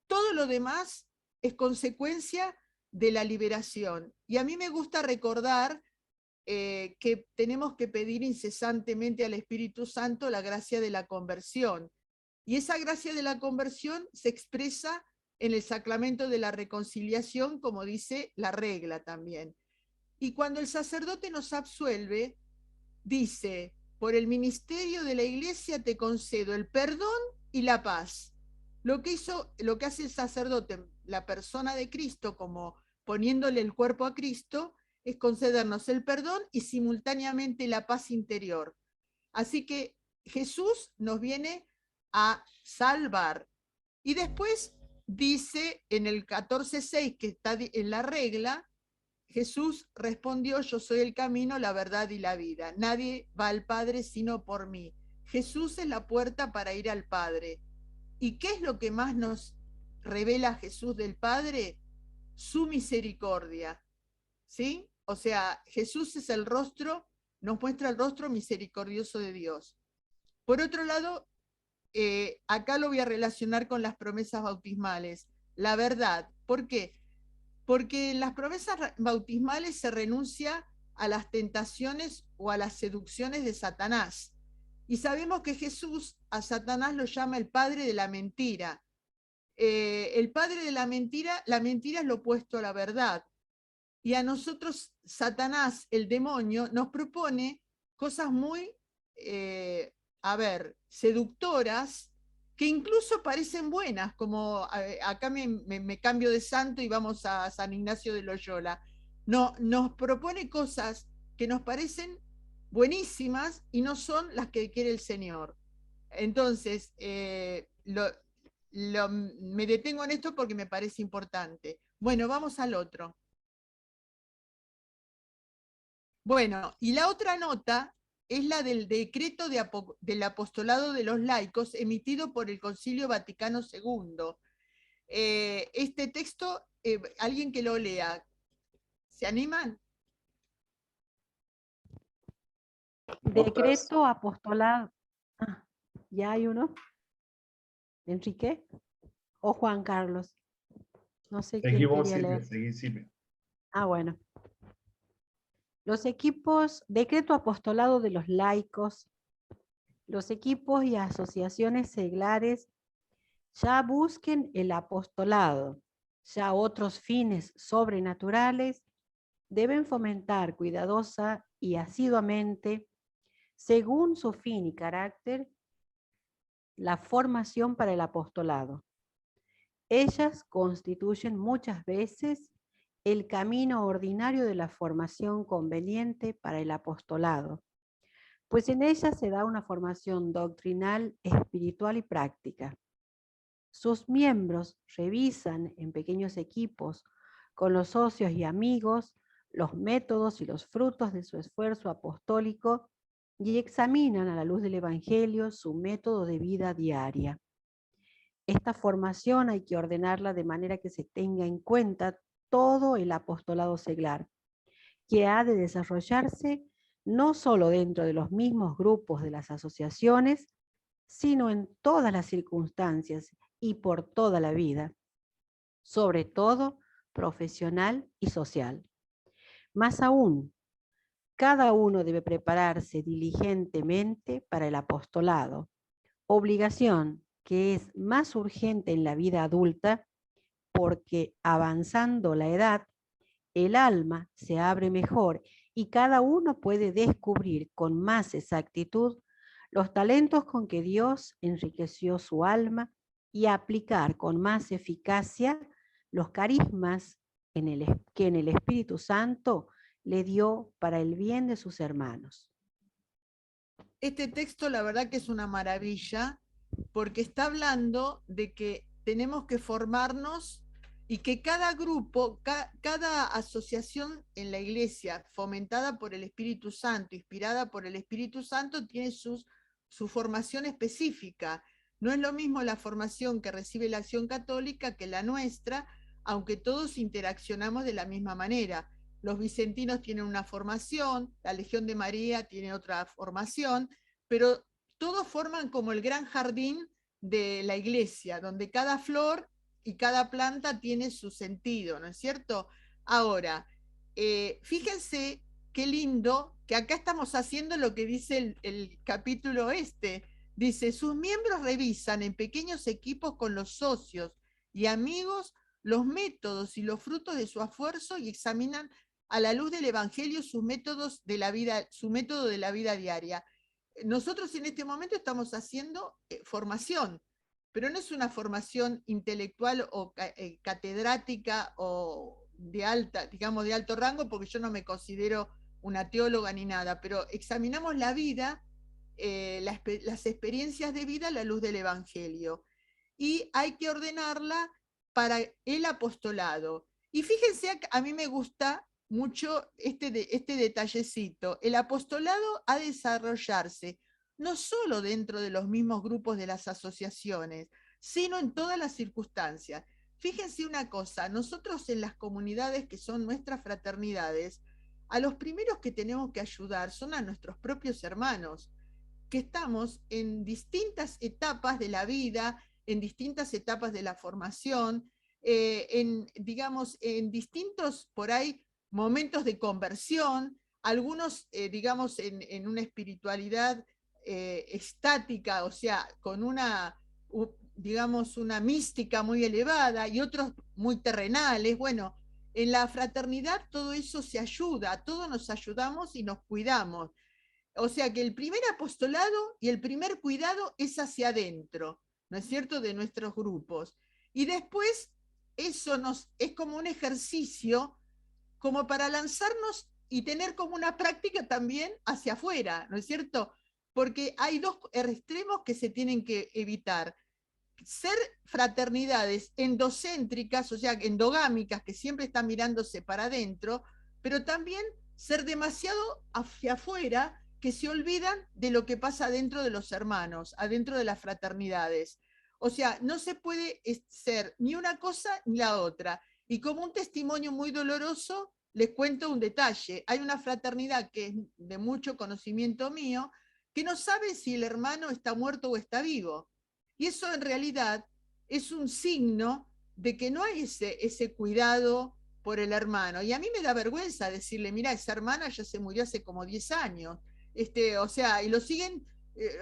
Todo lo demás es consecuencia de la liberación. Y a mí me gusta recordar que tenemos que pedir incesantemente al Espíritu Santo la gracia de la conversión. Y esa gracia de la conversión se expresa en el sacramento de la reconciliación, como dice la regla también. Y cuando el sacerdote nos absuelve, dice, por el ministerio de la iglesia te concedo el perdón y la paz. Lo que hace el sacerdote, la persona de Cristo, como poniéndole el cuerpo a Cristo, es concedernos el perdón y simultáneamente la paz interior. Así que Jesús nos viene a salvar. Y después dice en el 14:6, que está en la regla, Jesús respondió, yo soy el camino, la verdad y la vida. Nadie va al Padre sino por mí. Jesús es la puerta para ir al Padre. ¿Y qué es lo que más nos revela Jesús del Padre? Su misericordia. ¿Sí? O sea, Jesús es el rostro, nos muestra el rostro misericordioso de Dios. Por otro lado, acá lo voy a relacionar con las promesas bautismales. La verdad. ¿Por qué? porque en las promesas bautismales se renuncia a las tentaciones o a las seducciones de Satanás. Y sabemos que Jesús a Satanás lo llama el padre de la mentira. El padre de la mentira es lo opuesto a la verdad. Y a nosotros, Satanás, el demonio, nos propone cosas muy, seductoras, que incluso parecen buenas, como acá me cambio de santo y vamos a San Ignacio de Loyola. No, nos propone cosas que nos parecen buenísimas y no son las que quiere el Señor. Entonces, me detengo en esto porque me parece importante. Bueno, vamos al otro. Bueno, y la otra nota es la del decreto del apostolado de los laicos emitido por el Concilio Vaticano II. Este texto, alguien que lo lea, ¿se animan? Decreto apostolado. ¿Ya hay uno? ¿Enrique? ¿O Juan Carlos? No sé quién quería leer. Silvia. Bueno. Los equipos, decreto apostolado de los laicos, los equipos y asociaciones seglares ya busquen el apostolado, ya otros fines sobrenaturales deben fomentar cuidadosa y asiduamente, según su fin y carácter, la formación para el apostolado. Ellas constituyen muchas veces el camino ordinario de la formación conveniente para el apostolado, pues en ella se da una formación doctrinal, espiritual y práctica. Sus miembros revisan en pequeños equipos con los socios y amigos los métodos y los frutos de su esfuerzo apostólico y examinan a la luz del Evangelio su método de vida diaria. Esta formación hay que ordenarla de manera que se tenga en cuenta todo el apostolado seglar, que ha de desarrollarse no solo dentro de los mismos grupos de las asociaciones, sino en todas las circunstancias y por toda la vida, sobre todo profesional y social. Más aún, cada uno debe prepararse diligentemente para el apostolado, obligación que es más urgente en la vida adulta, porque avanzando la edad, el alma se abre mejor y cada uno puede descubrir con más exactitud los talentos con que Dios enriqueció su alma y aplicar con más eficacia los carismas que en el Espíritu Santo le dio para el bien de sus hermanos. Este texto la verdad que es una maravilla, porque está hablando de que tenemos que formarnos y que cada grupo, cada asociación en la iglesia fomentada por el Espíritu Santo, inspirada por el Espíritu Santo, tiene su formación específica. No es lo mismo la formación que recibe la Acción Católica que la nuestra, aunque todos interaccionamos de la misma manera. Los vicentinos tienen una formación, la Legión de María tiene otra formación, pero todos forman como el gran jardín de la iglesia, donde cada flor y cada planta tiene su sentido, ¿no es cierto? Ahora, fíjense qué lindo que acá estamos haciendo lo que dice el capítulo dice, sus miembros revisan en pequeños equipos con los socios y amigos los métodos y los frutos de su esfuerzo y examinan a la luz del Evangelio sus métodos de la vida, su método de la vida diaria. Nosotros en este momento estamos haciendo formación, pero no es una formación intelectual o catedrática o de alta, digamos, de alto rango, porque yo no me considero una teóloga ni nada, pero examinamos la vida, las experiencias de vida a la luz del Evangelio. Y hay que ordenarla para el apostolado. Y fíjense, a mí me gusta mucho este detallecito. El apostolado ha de desarrollarse no solo dentro de los mismos grupos de las asociaciones, sino en todas las circunstancias. Fíjense una cosa, nosotros en las comunidades que son nuestras fraternidades, a los primeros que tenemos que ayudar son a nuestros propios hermanos, que estamos en distintas etapas de la vida, en distintas etapas de la formación, digamos, en distintos, por ahí, momentos de conversión, algunos, digamos, en una espiritualidad estática, o sea, con una, digamos, una mística muy elevada, y otros muy terrenales. Bueno, en la fraternidad todo eso se ayuda, todos nos ayudamos y nos cuidamos. O sea que el primer apostolado y el primer cuidado es hacia adentro, ¿no es cierto?, de nuestros grupos. Y después eso es como un ejercicio como para lanzarnos y tener como una práctica también hacia afuera, ¿no es cierto? Porque hay dos extremos que se tienen que evitar. Ser fraternidades endocéntricas, o sea, endogámicas, que siempre están mirándose para adentro, pero también ser demasiado hacia afuera, que se olvidan de lo que pasa adentro de los hermanos, adentro de las fraternidades. O sea, no se puede ser ni una cosa ni la otra. Y como un testimonio muy doloroso, les cuento un detalle. Hay una fraternidad que es de mucho conocimiento mío, que no sabe si el hermano está muerto o está vivo. Y eso en realidad es un signo de que no hay ese cuidado por el hermano. Y a mí me da vergüenza decirle, mira, esa hermana ya se murió hace como 10 años. O sea, y lo siguen,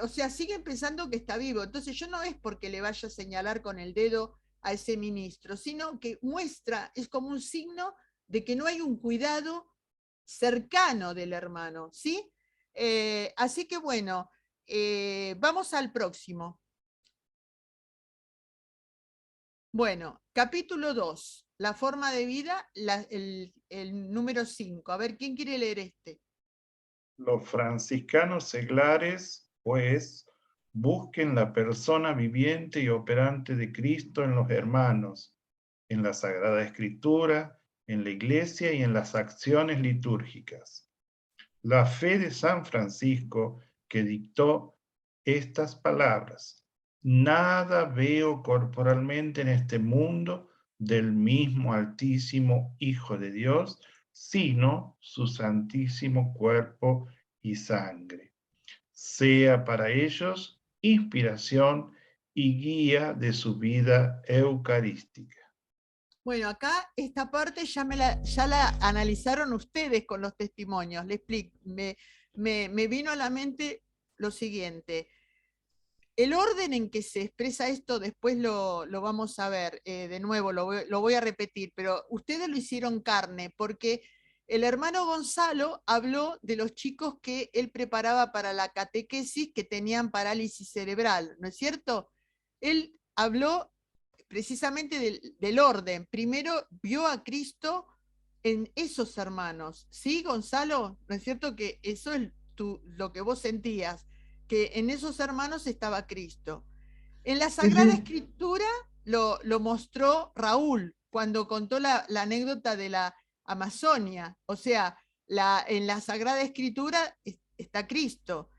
o sea, siguen pensando que está vivo. Entonces yo no es porque le vaya a señalar con el dedo a ese ministro, sino que muestra, es como un signo de que no hay un cuidado cercano del hermano, ¿sí? Así que bueno, vamos al próximo. Bueno, capítulo 2, la forma de vida, el número 5. A ver, ¿quién quiere leer este? Los franciscanos seglares, pues, busquen la persona viviente y operante de Cristo en los hermanos, en la Sagrada Escritura, en la Iglesia y en las acciones litúrgicas. La fe de San Francisco, que dictó estas palabras: nada veo corporalmente en este mundo del mismo Altísimo Hijo de Dios, sino su santísimo cuerpo y sangre. Sea para ellos inspiración y guía de su vida eucarística. Bueno, acá esta parte ya la analizaron ustedes con los testimonios. Les explico, me vino a la mente lo siguiente. El orden en que se expresa esto después lo vamos a ver de nuevo, lo voy a repetir, pero ustedes lo hicieron carne, porque el hermano Gonzalo habló de los chicos que él preparaba para la catequesis que tenían parálisis cerebral, ¿no es cierto? Él habló precisamente del orden. Primero vio a Cristo en esos hermanos, ¿sí, Gonzalo? ¿No es cierto que eso es lo que vos sentías? Que en esos hermanos estaba Cristo. En la Sagrada Escritura lo mostró Raúl cuando contó la anécdota de la Amazonia. O sea, en la Sagrada Escritura está Cristo.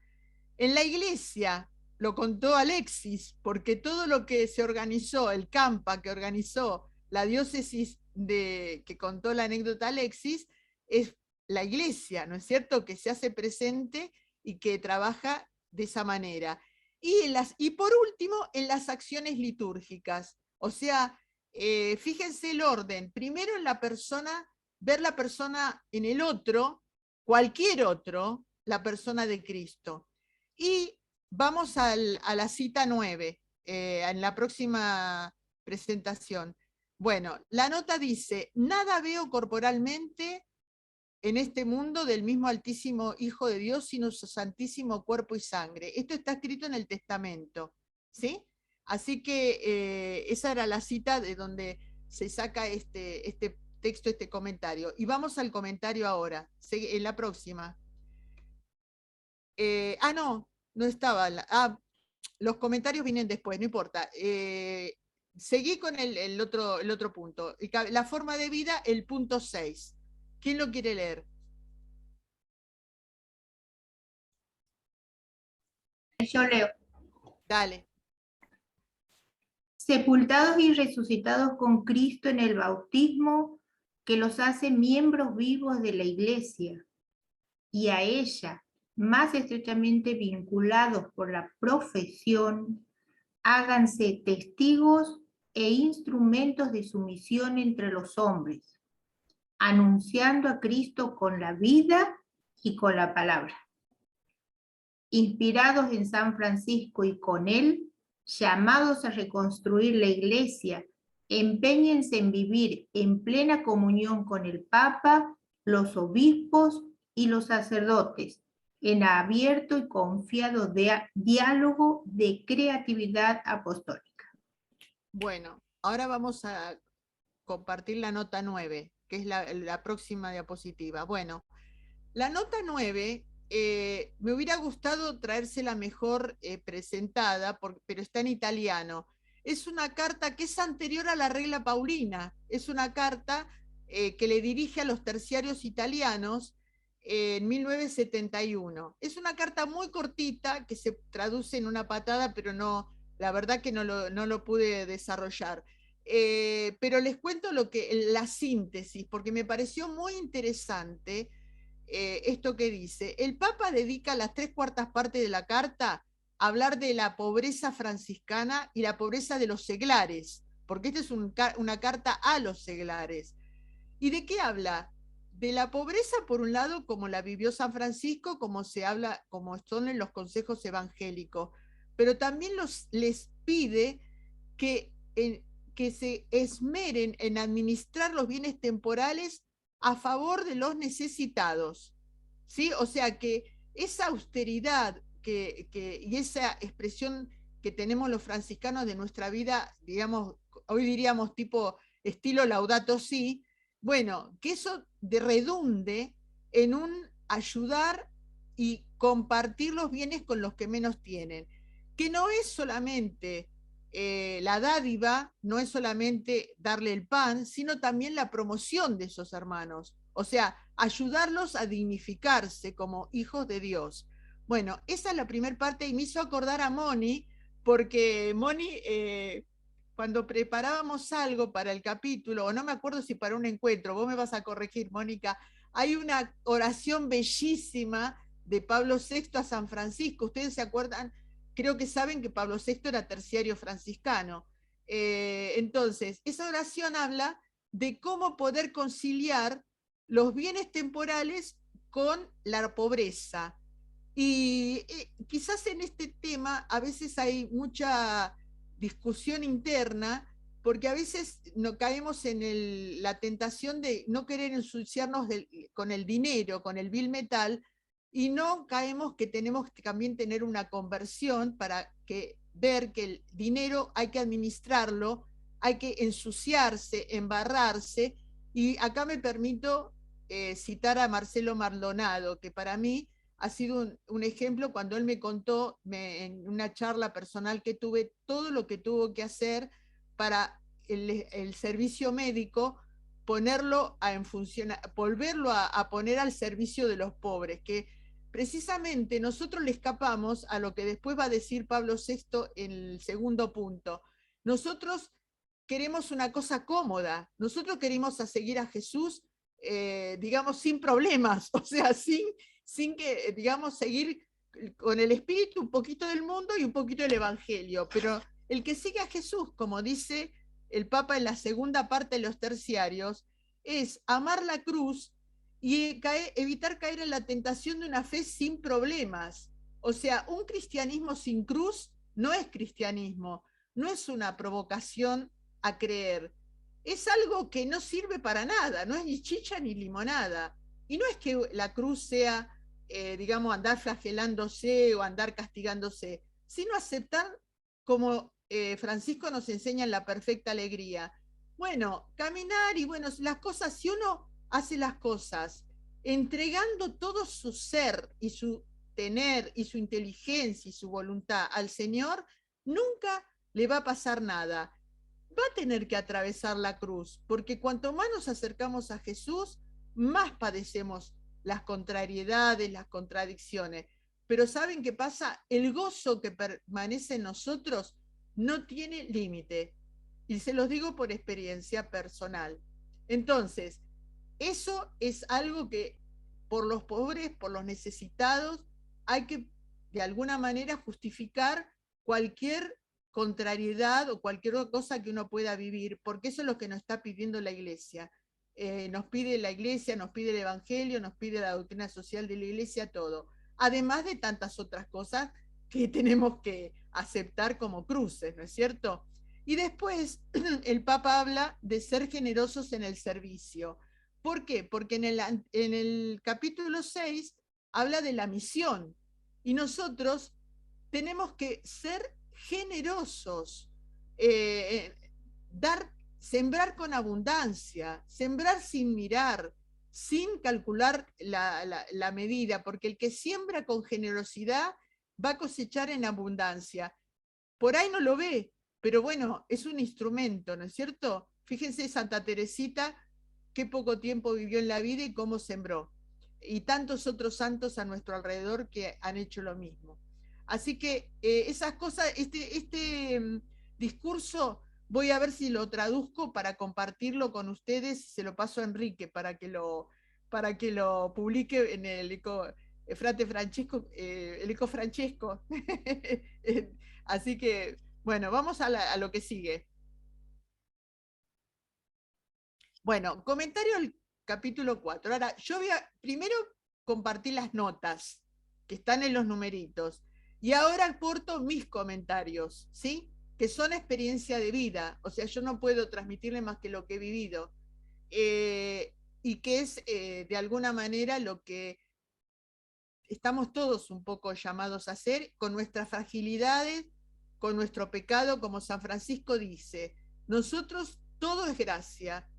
En la iglesia lo contó Alexis, porque todo lo que se organizó, el campa que organizó la diócesis que contó la anécdota Alexis, es la iglesia, ¿no es cierto?, que se hace presente y que trabaja de esa manera. Y por último, en las acciones litúrgicas. O sea, fíjense el orden. Primero en la persona, ver la persona en el otro, cualquier otro, la persona de Cristo. Y vamos a la cita 9, en la próxima presentación. Bueno, la nota dice, nada veo corporalmente en este mundo del mismo Altísimo Hijo de Dios, sino su santísimo cuerpo y sangre. Esto está escrito en el Testamento, ¿sí? Así que esa era la cita de donde se saca este texto, este comentario. Y vamos al comentario ahora, en la próxima. No estaba. Los comentarios vienen después, no importa. Seguí con el otro punto. La forma de vida, el punto 6. ¿Quién lo quiere leer? Yo leo. Dale. Sepultados y resucitados con Cristo en el bautismo, que los hace miembros vivos de la Iglesia, y a ella, más estrechamente vinculados por la profesión, háganse testigos e instrumentos de su misión entre los hombres, anunciando a Cristo con la vida y con la palabra. Inspirados en San Francisco y con él, llamados a reconstruir la Iglesia, empeñense en vivir en plena comunión con el Papa, los obispos y los sacerdotes, en abierto y confiado diálogo de creatividad apostólica. Bueno, ahora vamos a compartir la nota 9, que es la próxima diapositiva. Bueno, la nota 9, me hubiera gustado traérsela mejor presentada, pero está en italiano. Es una carta que es anterior a la regla Paulina, es una carta que le dirige a los terciarios italianos en 1971. Es una carta muy cortita que se traduce en una patada, pero no, la verdad que no lo pude desarrollar. Pero les cuento la síntesis, porque me pareció muy interesante esto que dice. El Papa dedica las 3/4 partes de la carta a hablar de la pobreza franciscana y la pobreza de los seglares, porque esta es una carta a los seglares. ¿Y de qué habla? De la pobreza, por un lado, como la vivió San Francisco, como se habla, como son en los consejos evangélicos, pero también les pide que se esmeren en administrar los bienes temporales a favor de los necesitados, ¿sí? O sea que esa austeridad y esa expresión que tenemos los franciscanos de nuestra vida, digamos, hoy diríamos tipo estilo Laudato Si, bueno, que eso redunde en un ayudar y compartir los bienes con los que menos tienen, que no es solamente la dádiva, no es solamente darle el pan, sino también la promoción de esos hermanos, o sea, ayudarlos a dignificarse como hijos de Dios. Bueno, esa es la primera parte y me hizo acordar a Moni, porque Moni, cuando preparábamos algo para el capítulo, o no me acuerdo si para un encuentro, vos me vas a corregir, Mónica, hay una oración bellísima de Pablo VI a San Francisco. ¿Ustedes se acuerdan? Creo que saben que Pablo VI era terciario franciscano. Entonces, esa oración habla de cómo poder conciliar los bienes temporales con la pobreza. Y quizás en este tema a veces hay mucha discusión interna, porque a veces no caemos en la tentación de no querer ensuciarnos con el dinero, con el vil metal, y no caemos que tenemos que también tener una conversión para ver que el dinero hay que administrarlo, hay que ensuciarse, embarrarse, y acá me permito citar a Marcelo Maldonado, que para mí ha sido un ejemplo cuando él me contó en una charla personal que tuve todo lo que tuvo que hacer para el servicio médico, volverlo a poner al servicio de los pobres, que precisamente nosotros le escapamos a lo que después va a decir Pablo VI en el segundo punto. Nosotros queremos una cosa cómoda, nosotros queremos seguir a Jesús, digamos, sin problemas, o sea, sin que, digamos, seguir con el espíritu un poquito del mundo y un poquito del evangelio, pero el que sigue a Jesús, como dice el Papa en la segunda parte de los terciarios, es amar la cruz y evitar caer en la tentación de una fe sin problemas. O sea, un cristianismo sin cruz no es cristianismo, no es una provocación a creer, es algo que no sirve para nada, no es ni chicha ni limonada. Y no es que la cruz sea, digamos, andar flagelándose o andar castigándose, sino aceptar, como Francisco nos enseña en la perfecta alegría. Bueno, caminar y bueno, las cosas, si uno hace las cosas entregando todo su ser y su tener y su inteligencia y su voluntad al Señor, nunca le va a pasar nada. Va a tener que atravesar la cruz, porque cuanto más nos acercamos a Jesús, más padecemos las contrariedades, las contradicciones. Pero ¿saben qué pasa? El gozo que permanece en nosotros no tiene límite. Y se los digo por experiencia personal. Entonces, eso es algo que por los pobres, por los necesitados, hay que de alguna manera justificar cualquier contrariedad o cualquier otra cosa que uno pueda vivir, porque eso es lo que nos está pidiendo la Iglesia. Nos pide la Iglesia, nos pide el Evangelio, nos pide la doctrina social de la Iglesia, todo. Además de tantas otras cosas que tenemos que aceptar como cruces, ¿no es cierto? Y después el Papa habla de ser generosos en el servicio. ¿Por qué? Porque en el capítulo 6 habla de la misión y nosotros tenemos que ser generosos, sembrar con abundancia, sembrar sin mirar, sin calcular la medida, porque el que siembra con generosidad va a cosechar en abundancia. Por ahí no lo ve, pero bueno, es un instrumento, ¿no es cierto? Fíjense Santa Teresita, qué poco tiempo vivió en la vida y cómo sembró. Y tantos otros santos a nuestro alrededor que han hecho lo mismo. Así que esas cosas, este discurso, voy a ver si lo traduzco para compartirlo con ustedes, se lo paso a Enrique para que lo publique en el Frate Francesco, el Eco Francesco. Así que, bueno, vamos a lo que sigue. Bueno, comentario al capítulo 4. Ahora, yo voy a primero compartir las notas que están en los numeritos y ahora aporto mis comentarios, ¿sí? Que son experiencia de vida, o sea, yo no puedo transmitirle más que lo que he vivido y que es de alguna manera lo que estamos todos un poco llamados a hacer con nuestras fragilidades, con nuestro pecado, como San Francisco dice. Nosotros todo es gracia,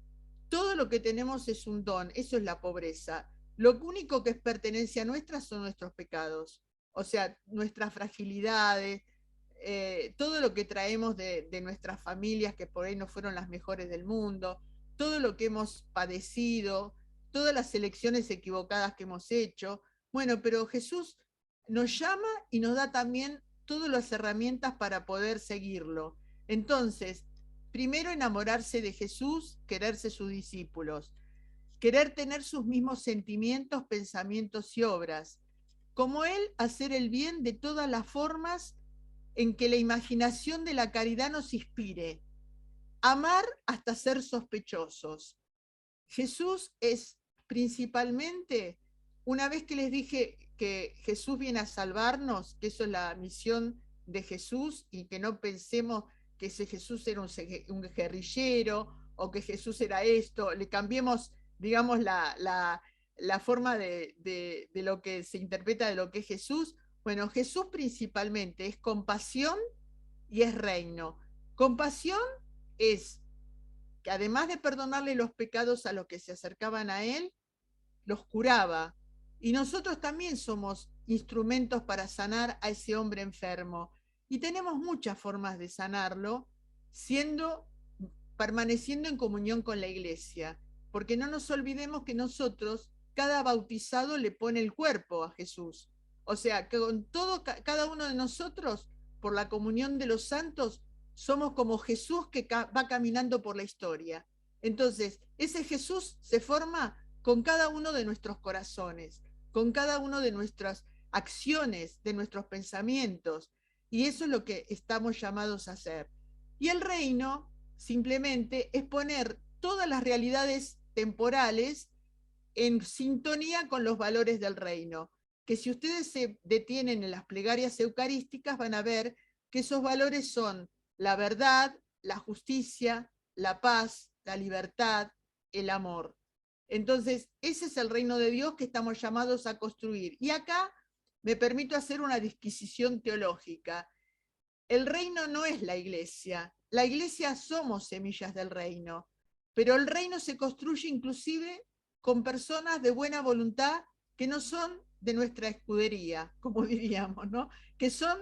todo lo que tenemos es un don, eso es la pobreza. Lo único que es pertenencia nuestra son nuestros pecados, o sea, nuestras fragilidades, todo lo que traemos de nuestras familias que por ahí no fueron las mejores del mundo, todo lo que hemos padecido, todas las elecciones equivocadas que hemos hecho. Bueno, pero Jesús nos llama y nos da también todas las herramientas para poder seguirlo. Entonces, primero enamorarse de Jesús, quererse sus discípulos, querer tener sus mismos sentimientos, pensamientos y obras. Como Él, hacer el bien de todas las formas en que la imaginación de la caridad nos inspire. Amar hasta ser sospechosos. Jesús es principalmente, una vez que les dije que Jesús viene a salvarnos, que eso es la misión de Jesús y que no pensemos que ese Jesús era un guerrillero o que Jesús era esto, le cambiemos, digamos, la forma de lo que se interpreta de lo que es Jesús. Bueno, Jesús principalmente es compasión y es reino. Compasión es que además de perdonarle los pecados a los que se acercaban a Él, los curaba. Y nosotros también somos instrumentos para sanar a ese hombre enfermo. Y tenemos muchas formas de sanarlo, permaneciendo en comunión con la Iglesia. Porque no nos olvidemos que nosotros, cada bautizado le pone el cuerpo a Jesús. O sea, que con cada uno de nosotros, por la comunión de los santos, somos como Jesús que va caminando por la historia. Entonces, ese Jesús se forma con cada uno de nuestros corazones, con cada uno de nuestras acciones, de nuestros pensamientos. Y eso es lo que estamos llamados a hacer. Y el reino simplemente es poner todas las realidades temporales en sintonía con los valores del reino. Que si ustedes se detienen en las plegarias eucarísticas van a ver que esos valores son la verdad, la justicia, la paz, la libertad, el amor. Entonces, ese es el reino de Dios que estamos llamados a construir. Y acá me permito hacer una disquisición teológica. El reino no es la iglesia. La iglesia somos semillas del reino. Pero el reino se construye inclusive con personas de buena voluntad que no son de nuestra escudería, como diríamos, ¿no? Que son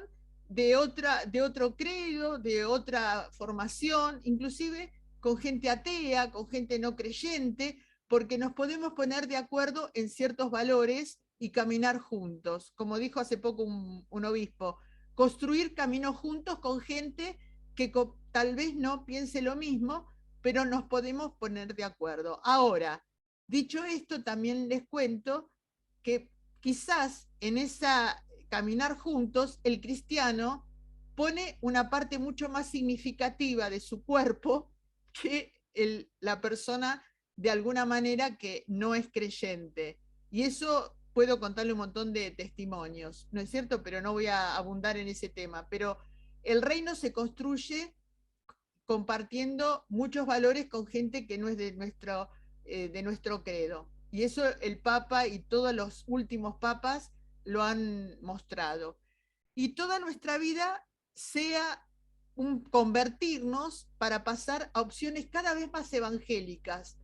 de otro credo, de otra formación, inclusive con gente atea, con gente no creyente, porque nos podemos poner de acuerdo en ciertos valores y caminar juntos. Como dijo hace poco un obispo, construir caminos juntos con gente que tal vez no piense lo mismo, pero nos podemos poner de acuerdo. Ahora, dicho esto, también les cuento que quizás en esa caminar juntos, el cristiano pone una parte mucho más significativa de su cuerpo que la persona de alguna manera que no es creyente. Y eso puedo contarle un montón de testimonios, ¿no es cierto? Pero no voy a abundar en ese tema. Pero el reino se construye compartiendo muchos valores con gente que no es de nuestro credo. Y eso el Papa y todos los últimos papas lo han mostrado. Y toda nuestra vida sea un convertirnos para pasar a opciones cada vez más evangélicas.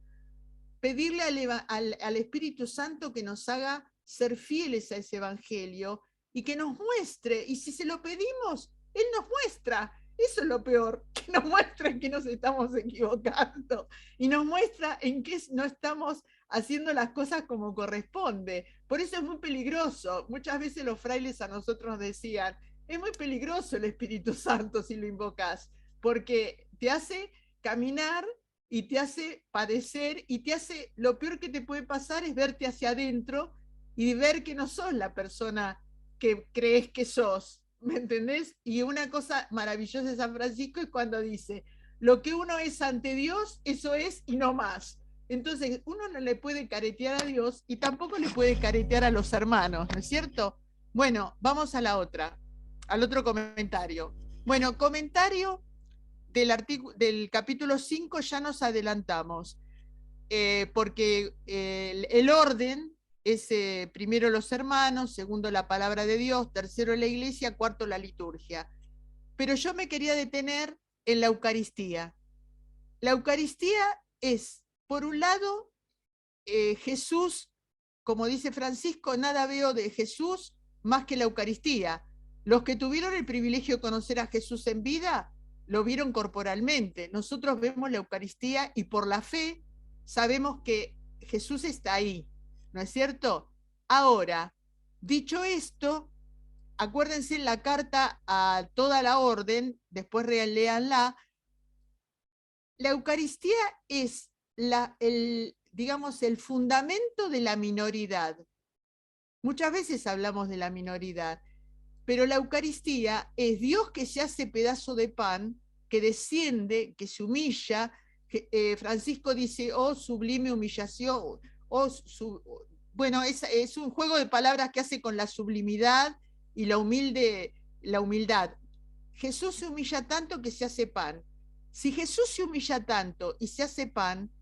Pedirle al Espíritu Santo que nos haga ser fieles a ese evangelio y que nos muestre. Y si se lo pedimos, Él nos muestra. Eso es lo peor, que nos muestra en qué nos estamos equivocando y nos muestra en qué no estamos haciendo las cosas como corresponde. Por eso es muy peligroso. Muchas veces los frailes a nosotros nos decían, es muy peligroso el Espíritu Santo si lo invocas, porque te hace caminar y te hace padecer y te hace, lo peor que te puede pasar es verte hacia adentro y ver que no sos la persona que crees que sos. ¿Me entendés? Y una cosa maravillosa de San Francisco es cuando dice, lo que uno es ante Dios, eso es y no más. Entonces, uno no le puede caretear a Dios y tampoco le puede caretear a los hermanos, ¿no es cierto? Bueno, vamos a la otra, al otro comentario. Bueno, comentario del capítulo 5 ya nos adelantamos, porque el orden es primero los hermanos, segundo la palabra de Dios, tercero la iglesia, cuarto la liturgia. Pero yo me quería detener en la Eucaristía. La Eucaristía es, por un lado, Jesús, como dice Francisco, nada veo de Jesús más que la Eucaristía. Los que tuvieron el privilegio de conocer a Jesús en vida, lo vieron corporalmente. Nosotros vemos la Eucaristía y por la fe sabemos que Jesús está ahí, ¿no es cierto? Ahora, dicho esto, acuérdense en la carta a toda la orden, después léanla, la Eucaristía es digamos, el fundamento de la minoridad. Muchas veces hablamos de la minoridad, pero la Eucaristía es Dios que se hace pedazo de pan, que desciende, que se humilla. Francisco dice, oh sublime humillación, bueno, es un juego de palabras que hace con la sublimidad y la humildad. Jesús se humilla tanto que se hace pan. Si Jesús se humilla tanto y se hace pan,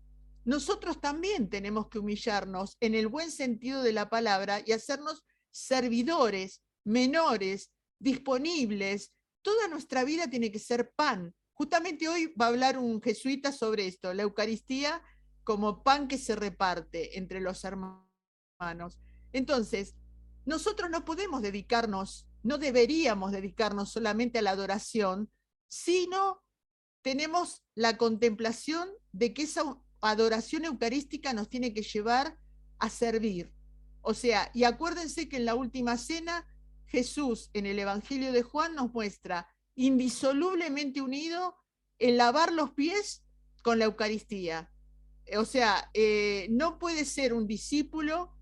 nosotros también tenemos que humillarnos en el buen sentido de la palabra y hacernos servidores, menores, disponibles. Toda nuestra vida tiene que ser pan. Justamente hoy va a hablar un jesuita sobre esto, la Eucaristía como pan que se reparte entre los hermanos. Entonces, nosotros no podemos dedicarnos, no deberíamos dedicarnos solamente a la adoración, sino tenemos la contemplación de que esa adoración eucarística nos tiene que llevar a servir. O sea, y acuérdense que en la última cena, Jesús en el Evangelio de Juan nos muestra indisolublemente unido el lavar los pies con la Eucaristía. O sea, no puede ser un discípulo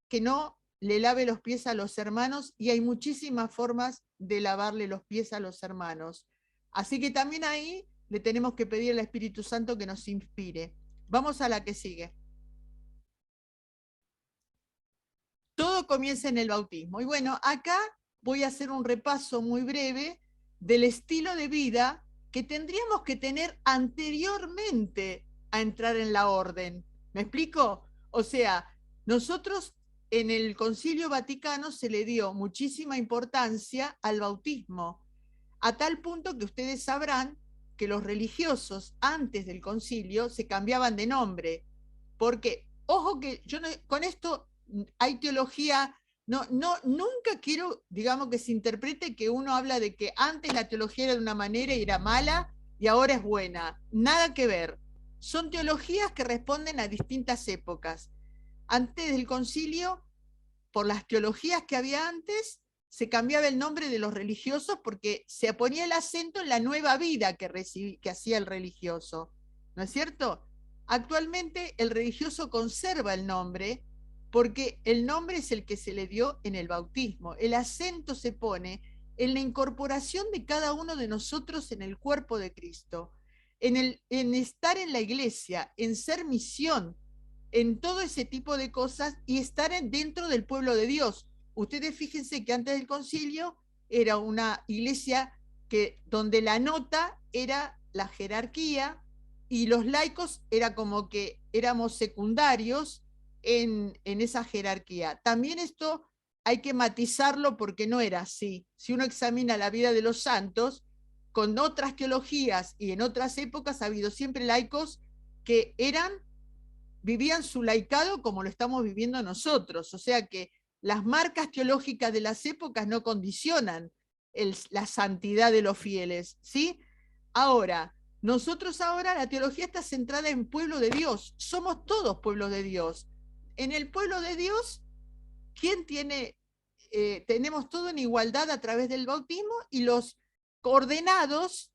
que no le lave los pies a los hermanos, y hay muchísimas formas de lavarle los pies a los hermanos. Así que también ahí le tenemos que pedir al Espíritu Santo que nos inspire. Vamos a la que sigue. Todo comienza en el bautismo. Y bueno, acá voy a hacer un repaso muy breve del estilo de vida que tendríamos que tener anteriormente a entrar en la orden. ¿Me explico? O sea, nosotros en el Concilio Vaticano se le dio muchísima importancia al bautismo, a tal punto que ustedes sabrán que los religiosos antes del concilio se cambiaban de nombre, porque, ojo que yo no, con esto hay teología, nunca quiero, digamos, que se interprete que uno habla de que antes la teología era de una manera y era mala y ahora es buena. Nada que ver. Son teologías que responden a distintas épocas. Antes del concilio, por las teologías que había antes, se cambiaba el nombre de los religiosos porque se ponía el acento en la nueva vida que hacía el religioso, ¿no es cierto? Actualmente el religioso conserva el nombre porque el nombre es el que se le dio en el bautismo. El acento se pone en la incorporación de cada uno de nosotros en el cuerpo de Cristo, en estar en la iglesia, en ser misión, en todo ese tipo de cosas y estar dentro del pueblo de Dios. Ustedes fíjense que antes del concilio era una iglesia donde la nota era la jerarquía y los laicos era como que éramos secundarios en esa jerarquía. También esto hay que matizarlo porque no era así. Si uno examina la vida de los santos, con otras teologías y en otras épocas ha habido siempre laicos que vivían su laicado como lo estamos viviendo nosotros. O sea que las marcas teológicas de las épocas no condicionan la santidad de los fieles, ¿sí? Ahora, nosotros ahora la teología está centrada en pueblo de Dios. Somos todos pueblos de Dios. En el pueblo de Dios, ¿quién tiene? Tenemos todo en igualdad a través del bautismo y los ordenados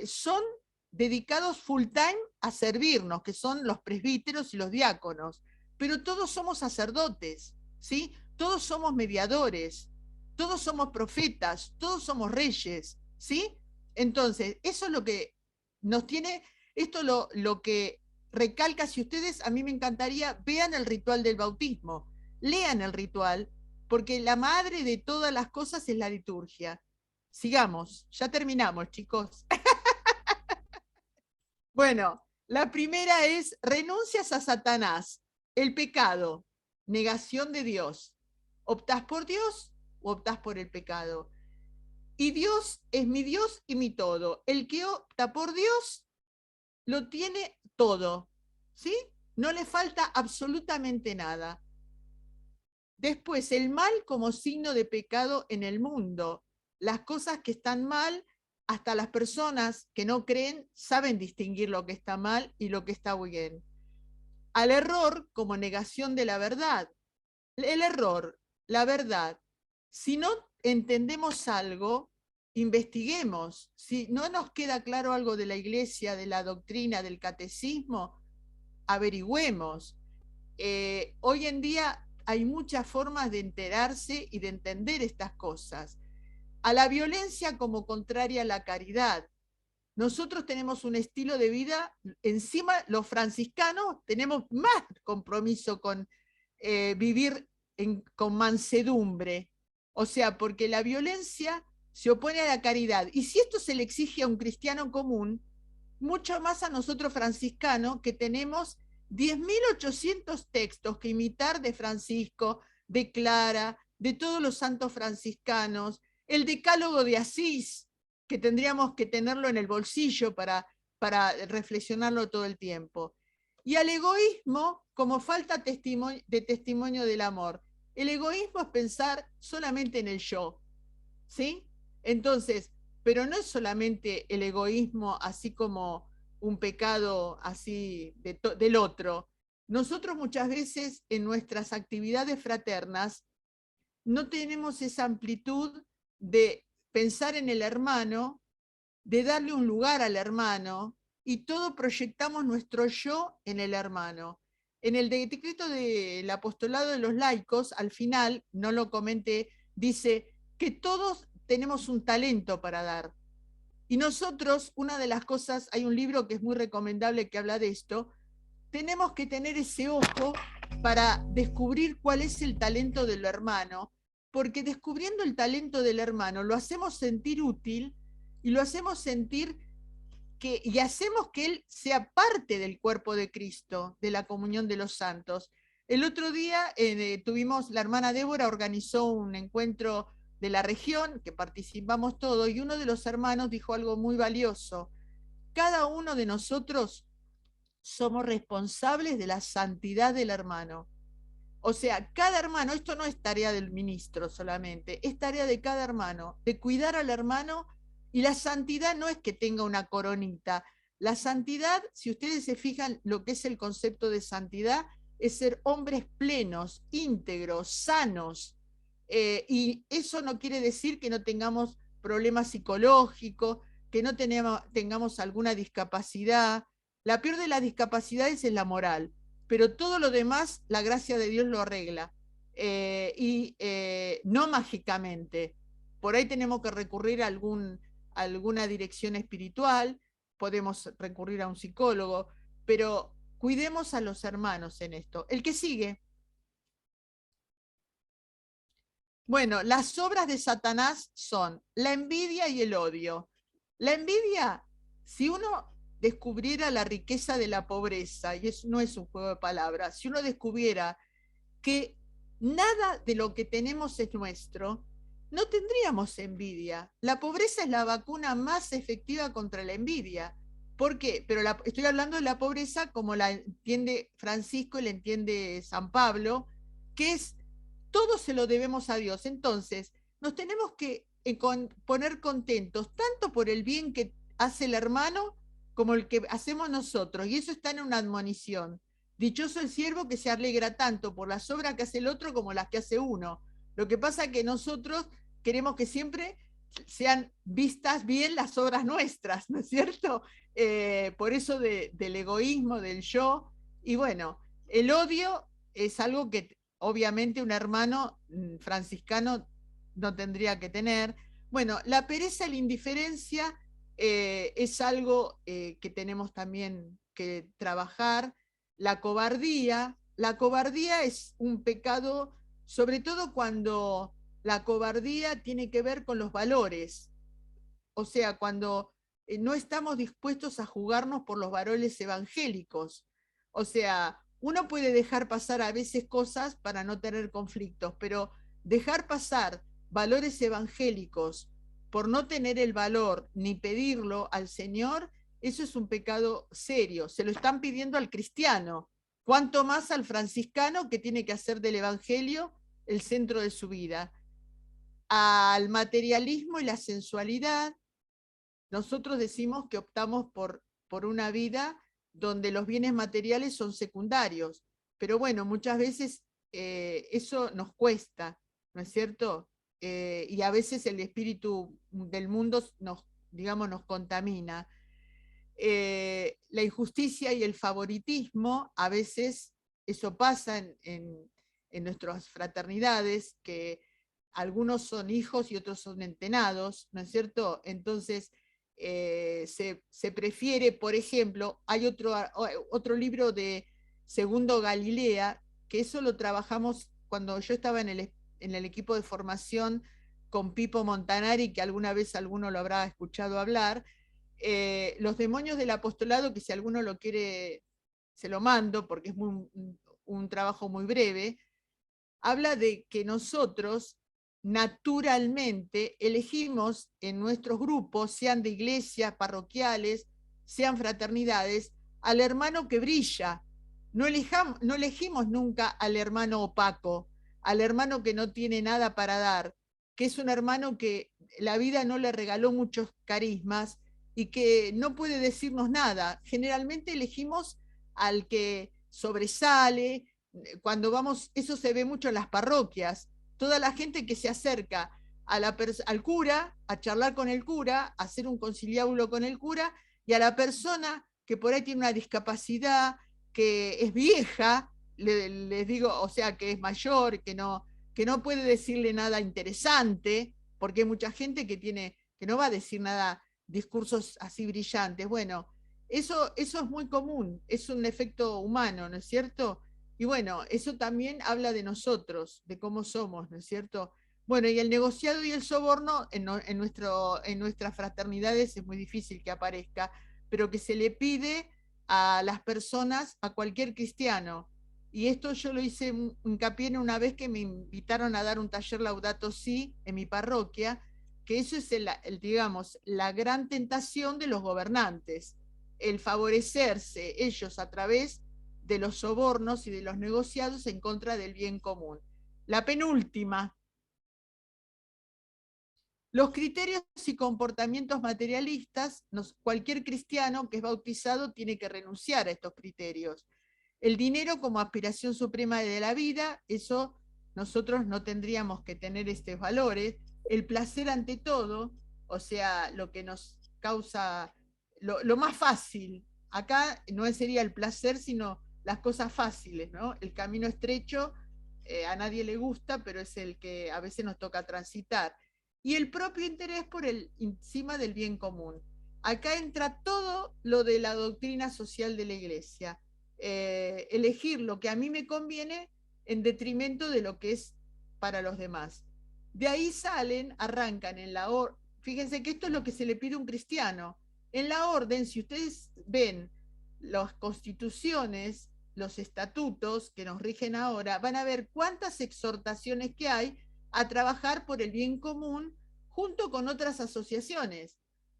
son dedicados full time a servirnos, que son los presbíteros y los diáconos. Pero todos somos sacerdotes, ¿sí? Todos somos mediadores, todos somos profetas, todos somos reyes, ¿sí? Entonces, eso es lo que nos tiene, esto lo que recalca. Si ustedes, a mí me encantaría, vean el ritual del bautismo, lean el ritual, porque la madre de todas las cosas es la liturgia. Sigamos, ya terminamos, chicos. Bueno, la primera es renuncias a Satanás, el pecado, negación de Dios. ¿Optás por Dios o optás por el pecado? Y Dios es mi Dios y mi todo. El que opta por Dios lo tiene todo, ¿sí? No le falta absolutamente nada. Después, el mal como signo de pecado en el mundo. Las cosas que están mal, hasta las personas que no creen saben distinguir lo que está mal y lo que está bien. Al error como negación de la verdad. El error, la verdad. Si no entendemos algo, investiguemos. Si no nos queda claro algo de la iglesia, de la doctrina, del catecismo, averigüemos. Hoy en día hay muchas formas de enterarse y de entender estas cosas. A la violencia como contraria a la caridad. Nosotros tenemos un estilo de vida, encima los franciscanos tenemos más compromiso con vivir con mansedumbre. O sea, porque la violencia se opone a la caridad. Y si esto se le exige a un cristiano común, mucho más a nosotros franciscanos, que tenemos 10.800 textos que imitar de Francisco, de Clara, de todos los santos franciscanos, el decálogo de Asís, que tendríamos que tenerlo en el bolsillo para reflexionarlo todo el tiempo. Y al egoísmo como falta de testimonio del amor. El egoísmo es pensar solamente en el yo, ¿sí? Entonces, pero no es solamente el egoísmo así como un pecado así del otro. Nosotros muchas veces en nuestras actividades fraternas no tenemos esa amplitud de pensar en el hermano, de darle un lugar al hermano, y todo proyectamos nuestro yo en el hermano. En el decreto del apostolado de los laicos, al final, no lo comenté, dice que todos tenemos un talento para dar. Y nosotros, una de las cosas, hay un libro que es muy recomendable que habla de esto, tenemos que tener ese ojo para descubrir cuál es el talento del hermano, porque descubriendo el talento del hermano lo hacemos sentir útil y lo hacemos sentir y hacemos que él sea parte del cuerpo de Cristo, de la comunión de los santos. El otro día tuvimos, la hermana Débora organizó un encuentro de la región, que participamos todos, y uno de los hermanos dijo algo muy valioso. Cada uno de nosotros somos responsables de la santidad del hermano. O sea, cada hermano, esto no es tarea del ministro solamente, es tarea de cada hermano, de cuidar al hermano. Y la santidad no es que tenga una coronita. La santidad, si ustedes se fijan lo que es el concepto de santidad, es ser hombres plenos, íntegros, sanos. Y eso no quiere decir que no tengamos problemas psicológicos, que no tengamos alguna discapacidad. La peor de las discapacidades es la moral, pero todo lo demás, la gracia de Dios lo arregla. No mágicamente. por ahí tenemos que recurrir a alguna dirección espiritual, podemos recurrir a un psicólogo, pero cuidemos a los hermanos en esto. El que sigue. Bueno, las obras de Satanás son la envidia y el odio. La envidia, si uno descubriera la riqueza de la pobreza, y eso no es un juego de palabras, si uno descubriera que nada de lo que tenemos es nuestro, no tendríamos envidia. La pobreza es la vacuna más efectiva contra la envidia. ¿Por qué? Pero estoy hablando de la pobreza como la entiende Francisco y la entiende San Pablo, que es todo se lo debemos a Dios. Entonces, nos tenemos que poner contentos, tanto por el bien que hace el hermano como el que hacemos nosotros. Y eso está en una admonición. Dichoso el siervo que se alegra tanto por las obras que hace el otro como las que hace uno. Lo que pasa es que nosotros queremos que siempre sean vistas bien las obras nuestras, ¿no es cierto? Por eso del egoísmo, del yo. Y bueno, el odio es algo que obviamente un hermano franciscano no tendría que tener. Bueno, la pereza y la indiferencia es algo que tenemos también que trabajar. La cobardía es un pecado, sobre todo cuando la cobardía tiene que ver con los valores. O sea, cuando no estamos dispuestos a jugarnos por los valores evangélicos. O sea, uno puede dejar pasar a veces cosas para no tener conflictos, pero dejar pasar valores evangélicos por no tener el valor ni pedirlo al Señor, eso es un pecado serio. Se lo están pidiendo al cristiano, cuanto más al franciscano, que tiene que hacer del evangelio el centro de su vida. Al materialismo y la sensualidad, nosotros decimos que optamos por una vida donde los bienes materiales son secundarios, pero bueno, muchas veces eso nos cuesta, ¿no es cierto? Y a veces el espíritu del mundo nos contamina. La injusticia y el favoritismo, a veces eso pasa en nuestras fraternidades, que algunos son hijos y otros son entenados, ¿no es cierto? Entonces, se prefiere, por ejemplo, hay otro libro de Segundo Galilea, que eso lo trabajamos cuando yo estaba en el equipo de formación con Pipo Montanari, que alguna vez alguno lo habrá escuchado hablar. Los demonios del apostolado, que si alguno lo quiere, se lo mando, porque es un trabajo muy breve, habla de que nosotros naturalmente elegimos en nuestros grupos, sean de iglesias, parroquiales, sean fraternidades, al hermano que brilla. No elegimos nunca al hermano opaco, al hermano que no tiene nada para dar, que es un hermano que la vida no le regaló muchos carismas y que no puede decirnos nada. Generalmente elegimos al que sobresale. Cuando vamos, eso se ve mucho en las parroquias, toda la gente que se acerca al cura, a charlar con el cura, a hacer un conciliábulo con el cura, y a la persona que por ahí tiene una discapacidad, que es vieja, les digo, o sea, que es mayor, que no puede decirle nada interesante, porque hay mucha gente que no va a decir nada, discursos así brillantes. Bueno, eso es muy común, es un efecto humano, ¿no es cierto? Y bueno, eso también habla de nosotros, de cómo somos, ¿no es cierto? Bueno, y el negociado y el soborno en nuestras fraternidades es muy difícil que aparezca, pero que se le pide a las personas, a cualquier cristiano. Y esto yo lo hice hincapié en una vez que me invitaron a dar un taller Laudato Si en mi parroquia, que eso es digamos, la gran tentación de los gobernantes, el favorecerse ellos a través de los sobornos y de los negociados en contra del bien común. La penúltima. Los criterios y comportamientos materialistas, cualquier cristiano que es bautizado tiene que renunciar a estos criterios. El dinero como aspiración suprema de la vida, eso nosotros no tendríamos que tener estos valores. El placer ante todo, o sea, lo que nos causa, lo más fácil. Acá no sería el placer, sino las cosas fáciles, ¿no? El camino estrecho a nadie le gusta, pero es el que a veces nos toca transitar. y el propio interés por encima del bien común. Acá entra todo lo de la doctrina social de la Iglesia. Elegir lo que a mí me conviene en detrimento de lo que es para los demás. De ahí arrancan en la orden. Fíjense que esto es lo que se le pide a un cristiano. En la orden, si ustedes ven las constituciones, los estatutos que nos rigen ahora, van a ver cuántas exhortaciones que hay a trabajar por el bien común junto con otras asociaciones,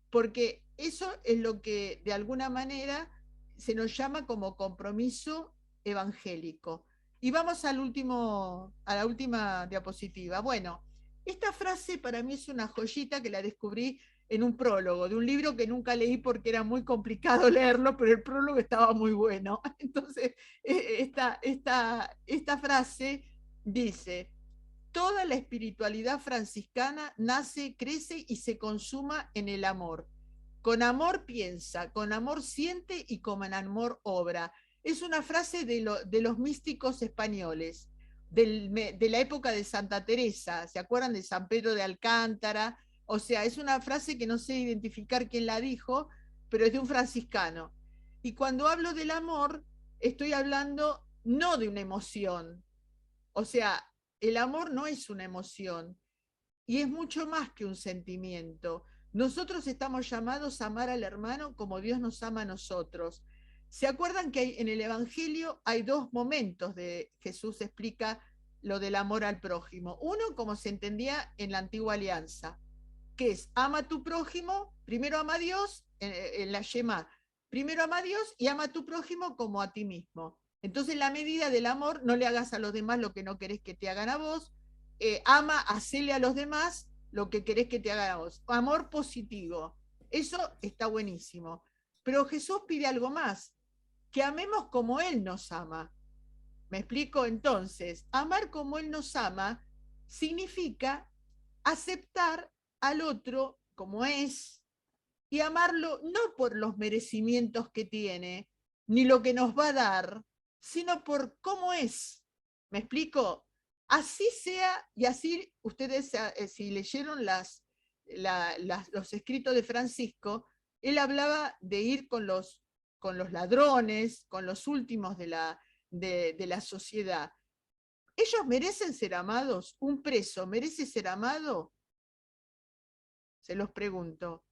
porque eso es lo que de alguna manera se nos llama como compromiso evangélico. Y vamos a la última diapositiva. Bueno, esta frase para mí es una joyita que la descubrí en un prólogo de un libro que nunca leí porque era muy complicado leerlo, pero el prólogo estaba muy bueno. Entonces, esta frase dice: toda la espiritualidad franciscana nace, crece y se consuma en el amor. Con amor piensa, con amor siente y con amor obra. Es una frase de los místicos españoles, de la época de Santa Teresa. ¿Se acuerdan de San Pedro de Alcántara? O sea, es una frase que no sé identificar quién la dijo, pero es de un franciscano. Y cuando hablo del amor, estoy hablando no de una emoción. O sea, el amor no es una emoción y es mucho más que un sentimiento. Nosotros estamos llamados a amar al hermano como Dios nos ama a nosotros. ¿Se acuerdan que en el Evangelio hay dos momentos de Jesús explica lo del amor al prójimo? Uno, como se entendía en la antigua alianza, que es ama a tu prójimo, primero ama a Dios, en la Shema, primero ama a Dios y ama a tu prójimo como a ti mismo. Entonces, la medida del amor, no le hagas a los demás lo que no querés que te hagan a vos, ama, hacele a los demás lo que querés que te hagan a vos. Amor positivo, eso está buenísimo. Pero Jesús pide algo más, que amemos como Él nos ama. ¿Me explico? Entonces, amar como Él nos ama significa aceptar al otro como es y amarlo no por los merecimientos que tiene, ni lo que nos va a dar, sino por cómo es. ¿Me explico? Así sea, y así ustedes, si leyeron los escritos de Francisco, él hablaba de ir con los ladrones, con los últimos de la sociedad. ¿Ellos merecen ser amados? ¿Un preso merece ser amado? Se los pregunto.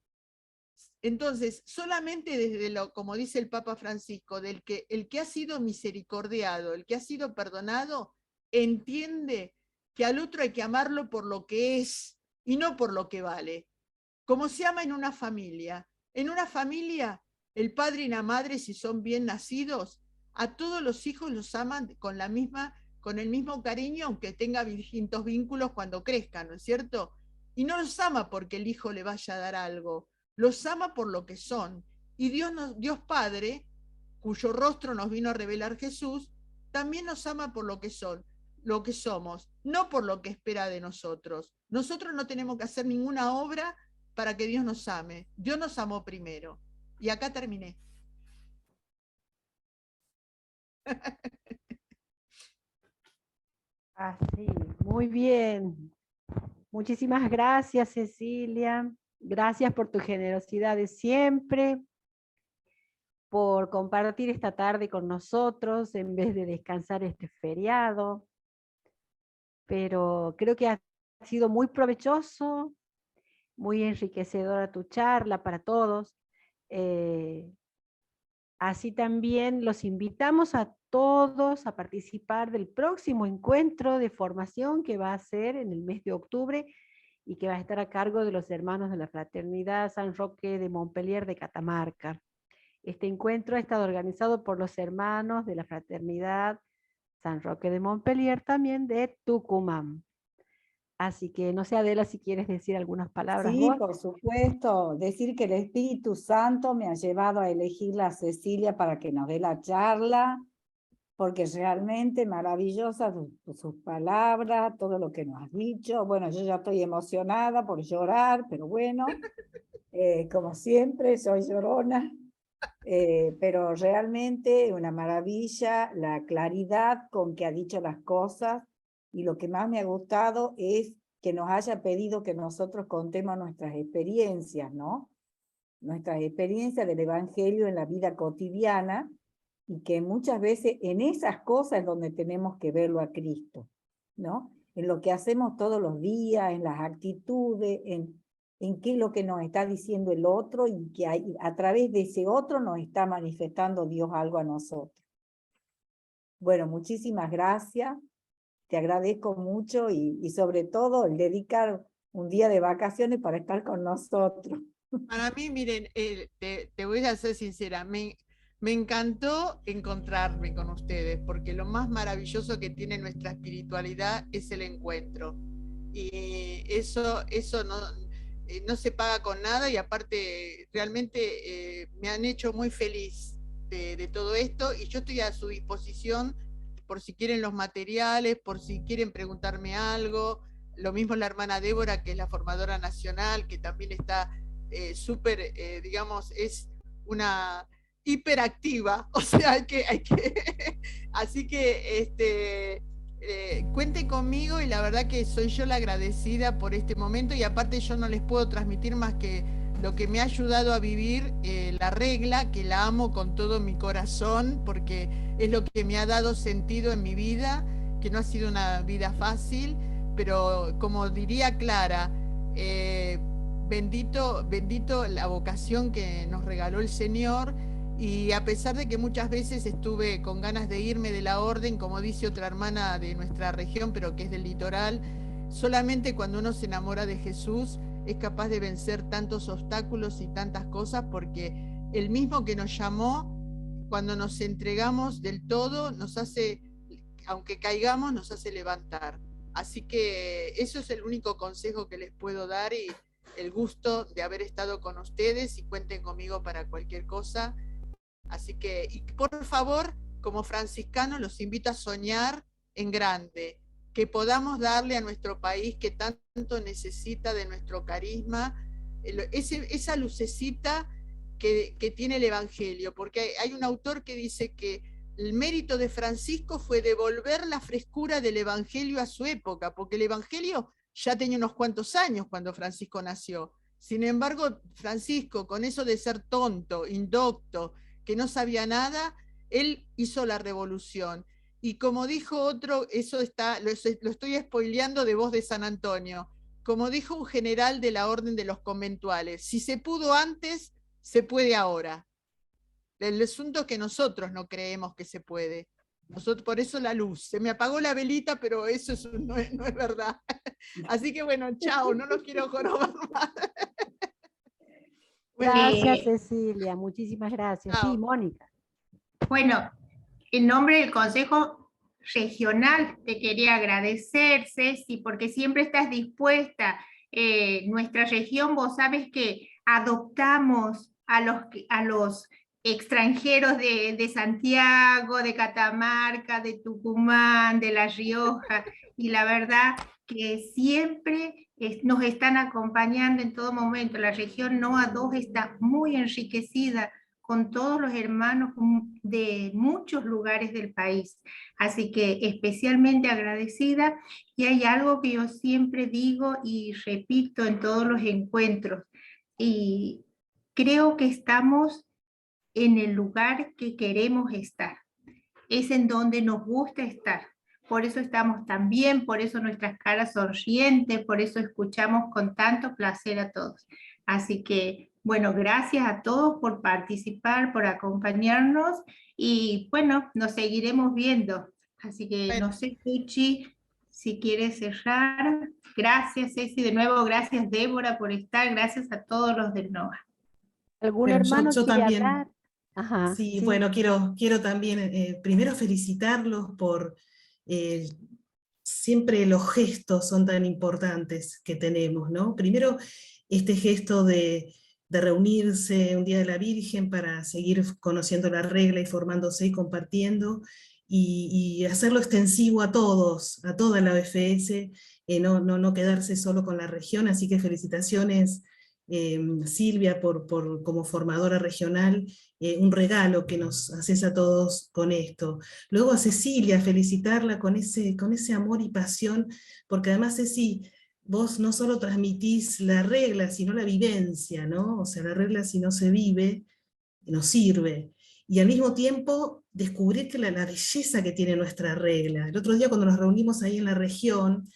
Entonces, solamente desde como dice el Papa Francisco, el que ha sido misericordiado, el que ha sido perdonado, entiende que al otro hay que amarlo por lo que es y no por lo que vale. Como se ama en una familia. En una familia, el padre y la madre, si son bien nacidos, a todos los hijos los aman con el mismo cariño, aunque tenga distintos vínculos cuando crezcan, ¿no es cierto? Y no los ama porque el hijo le vaya a dar algo, los ama por lo que son. Y Dios Padre, cuyo rostro nos vino a revelar Jesús, también nos ama por lo que somos, no por lo que espera de nosotros. Nosotros no tenemos que hacer ninguna obra para que Dios nos ame. Dios nos amó primero. Y acá terminé. Así, muy bien. Muchísimas gracias, Cecilia. Gracias por tu generosidad de siempre, por compartir esta tarde con nosotros en vez de descansar este feriado. Pero creo que ha sido muy provechoso, muy enriquecedora tu charla para todos. Así también los invitamos a todos a participar del próximo encuentro de formación que va a ser en el mes de octubre y que va a estar a cargo de los hermanos de la Fraternidad San Roque de Montpellier de Catamarca. Este encuentro ha estado organizado por los hermanos de la Fraternidad San Roque de Montpellier, también de Tucumán. Así que no sé, Adela, si quieres decir algunas palabras. Sí, vos. por supuesto. Decir que el Espíritu Santo me ha llevado a elegirla a Cecilia para que nos dé la charla, porque realmente maravillosa sus palabras, todo lo que nos has dicho. Bueno, yo ya estoy emocionada por llorar, pero bueno, como siempre, soy llorona. Pero realmente una maravilla la claridad con que ha dicho las cosas, y lo que más me ha gustado es que nos haya pedido que nosotros contemos nuestras experiencias, ¿no? Nuestras experiencias del Evangelio en la vida cotidiana, y que muchas veces en esas cosas es donde tenemos que verlo a Cristo, ¿no? En lo que hacemos todos los días, en las actitudes, en qué es lo que nos está diciendo el otro, y que a través de ese otro nos está manifestando Dios algo a nosotros. Bueno, muchísimas gracias, te agradezco mucho, y sobre todo el dedicar un día de vacaciones para estar con nosotros. Para mí, miren, te voy a ser sincera, me encantó encontrarme con ustedes, porque lo más maravilloso que tiene nuestra espiritualidad es el encuentro. Y eso no se paga con nada, y aparte realmente me han hecho muy feliz de todo esto, y yo estoy a su disposición por si quieren los materiales, por si quieren preguntarme algo. Lo mismo la hermana Débora, que es la formadora nacional, que también está súper, digamos, es una hiperactiva, o sea, hay que así que cuenten conmigo, y la verdad que soy yo la agradecida por este momento, y aparte yo no les puedo transmitir más que lo que me ha ayudado a vivir la regla, que la amo con todo mi corazón, porque es lo que me ha dado sentido en mi vida, que no ha sido una vida fácil, pero como diría Clara, bendito la vocación que nos regaló el Señor. Y a pesar de que muchas veces estuve con ganas de irme de la orden, como dice otra hermana de nuestra región, pero que es del litoral, solamente cuando uno se enamora de Jesús es capaz de vencer tantos obstáculos y tantas cosas, porque el mismo que nos llamó, cuando nos entregamos del todo, nos hace, aunque caigamos, nos hace levantar. Así que eso es el único consejo que les puedo dar, y el gusto de haber estado con ustedes, y cuenten conmigo para cualquier cosa. Así que, y por favor, como franciscanos, los invito a soñar en grande, que podamos darle a nuestro país, que tanto necesita de nuestro carisma, esa lucecita que tiene el Evangelio, porque hay un autor que dice que el mérito de Francisco fue devolver la frescura del Evangelio a su época, porque el Evangelio ya tenía unos cuantos años cuando Francisco nació. Sin embargo, Francisco, con eso de ser tonto, indocto, que no sabía nada, él hizo la revolución. Y como dijo otro, eso lo estoy spoileando de Voz de San Antonio, como dijo un general de la Orden de los Conventuales, si se pudo antes, se puede ahora. El asunto es que nosotros no creemos que se puede. Nosotros, por eso la luz. Se me apagó la velita, pero eso no es verdad. Así que bueno, chao, no los quiero jorobar más. Gracias, Cecilia, muchísimas gracias. Chao. Sí, Mónica. Bueno, en nombre del Consejo Regional te quería agradecer, Ceci, porque siempre estás dispuesta. Nuestra región, vos sabes que adoptamos a los extranjeros de Santiago, de Catamarca, de Tucumán, de La Rioja, y la verdad que siempre nos están acompañando en todo momento. La región NOA 2 está muy enriquecida con todos los hermanos de muchos lugares del país. Así que especialmente agradecida, y hay algo que yo siempre digo y repito en todos los encuentros, y creo que estamos en el lugar que queremos estar, es en donde nos gusta estar. Por eso estamos tan bien, por eso nuestras caras sonrientes, por eso escuchamos con tanto placer a todos. Así que, bueno, gracias a todos por participar, por acompañarnos, y bueno, nos seguiremos viendo. Así que no sé, Tucci, si quieres cerrar. Gracias, Ceci, de nuevo, gracias, Débora, por estar, gracias a todos los del NOA. ¿Algún Bueno, hermano yo quiere también. hablar? Ajá, Sí, bueno, quiero también primero felicitarlos por siempre los gestos son tan importantes que tenemos, ¿no? Primero, este gesto de reunirse un día de la Virgen para seguir conociendo la regla y formándose y compartiendo, y hacerlo extensivo a todos, a toda la OFS, no quedarse solo con la región. Así que felicitaciones, Silvia, como formadora regional, un regalo que nos haces a todos con esto. Luego a Cecilia, felicitarla con ese amor y pasión, porque además Ceci, vos no solo transmitís la regla, sino la vivencia, ¿no? O sea, la regla si no se vive, no sirve. Y al mismo tiempo descubrir que la belleza que tiene nuestra regla. El otro día cuando nos reunimos ahí en la región,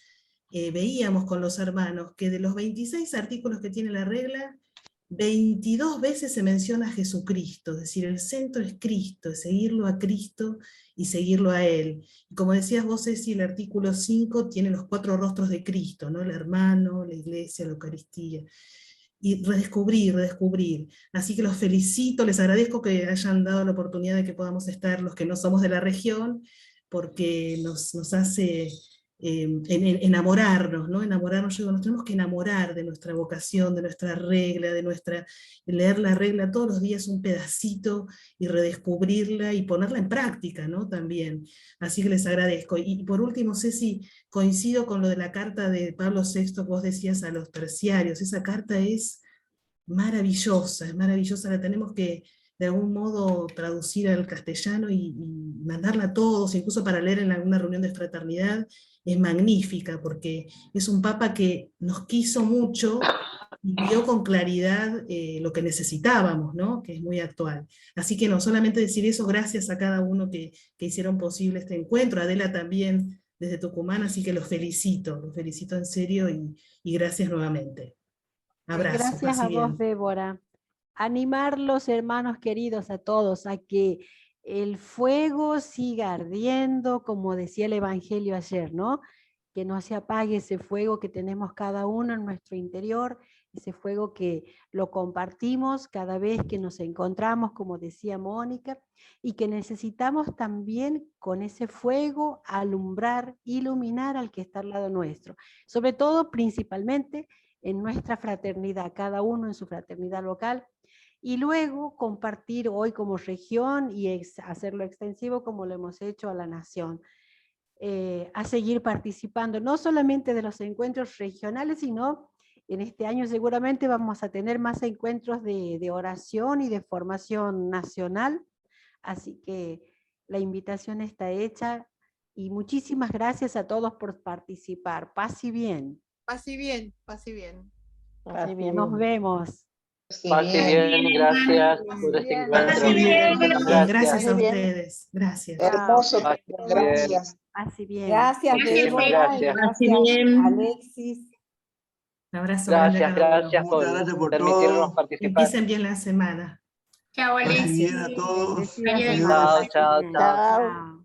veíamos con los hermanos que de los 26 artículos que tiene la regla, 22 veces se menciona a Jesucristo, es decir, el centro es Cristo, es seguirlo a Cristo y seguirlo a Él. Y como decías vos, Ceci, el artículo 5 tiene los 4 rostros de Cristo, ¿no? El hermano, la iglesia, la Eucaristía. Y redescubrir. Así que los felicito, les agradezco que hayan dado la oportunidad de que podamos estar los que no somos de la región, porque nos hace enamorarnos, ¿no? Enamorarnos, yo digo, nos tenemos que enamorar de nuestra vocación, de nuestra regla, leer la regla todos los días un pedacito y redescubrirla y ponerla en práctica, ¿no? También. Así que les agradezco. Y por último, Ceci, coincido con lo de la carta de Pablo VI que vos decías a los terciarios. Esa carta es maravillosa, la tenemos que de algún modo traducir al castellano y mandarla a todos, incluso para leer en alguna reunión de fraternidad. Es magnífica, porque es un papa que nos quiso mucho y vio con claridad lo que necesitábamos, ¿no? Que es muy actual. Así que no solamente decir eso, gracias a cada uno que hicieron posible este encuentro, Adela también desde Tucumán, así que los felicito en serio y gracias nuevamente. Abrazo. Gracias a vos, Débora. Animar los hermanos queridos a todos a que el fuego siga ardiendo, como decía el Evangelio ayer, ¿no? Que no se apague ese fuego que tenemos cada uno en nuestro interior, ese fuego que lo compartimos cada vez que nos encontramos, como decía Mónica, y que necesitamos también con ese fuego alumbrar, iluminar al que está al lado nuestro. Sobre todo, principalmente, en nuestra fraternidad, cada uno en su fraternidad local, y luego compartir hoy como región y hacerlo extensivo como lo hemos hecho a la nación. A seguir participando, no solamente de los encuentros regionales, sino en este año seguramente vamos a tener más encuentros de oración y de formación nacional, así que la invitación está hecha y muchísimas gracias a todos por participar. Paz y bien. Paz y bien, paz y bien. Paz y bien, nos vemos. Paz y bien, gracias por este encuentro. Gracias a ustedes. Gracias. Hermoso, gracias. Paz y bien. Gracias, Débora. Gracias, Alexis. Un abrazo. Gracias por permitirnos participar. Empiecen bien la semana. Chao, Alexis. Bien a todos. Chao.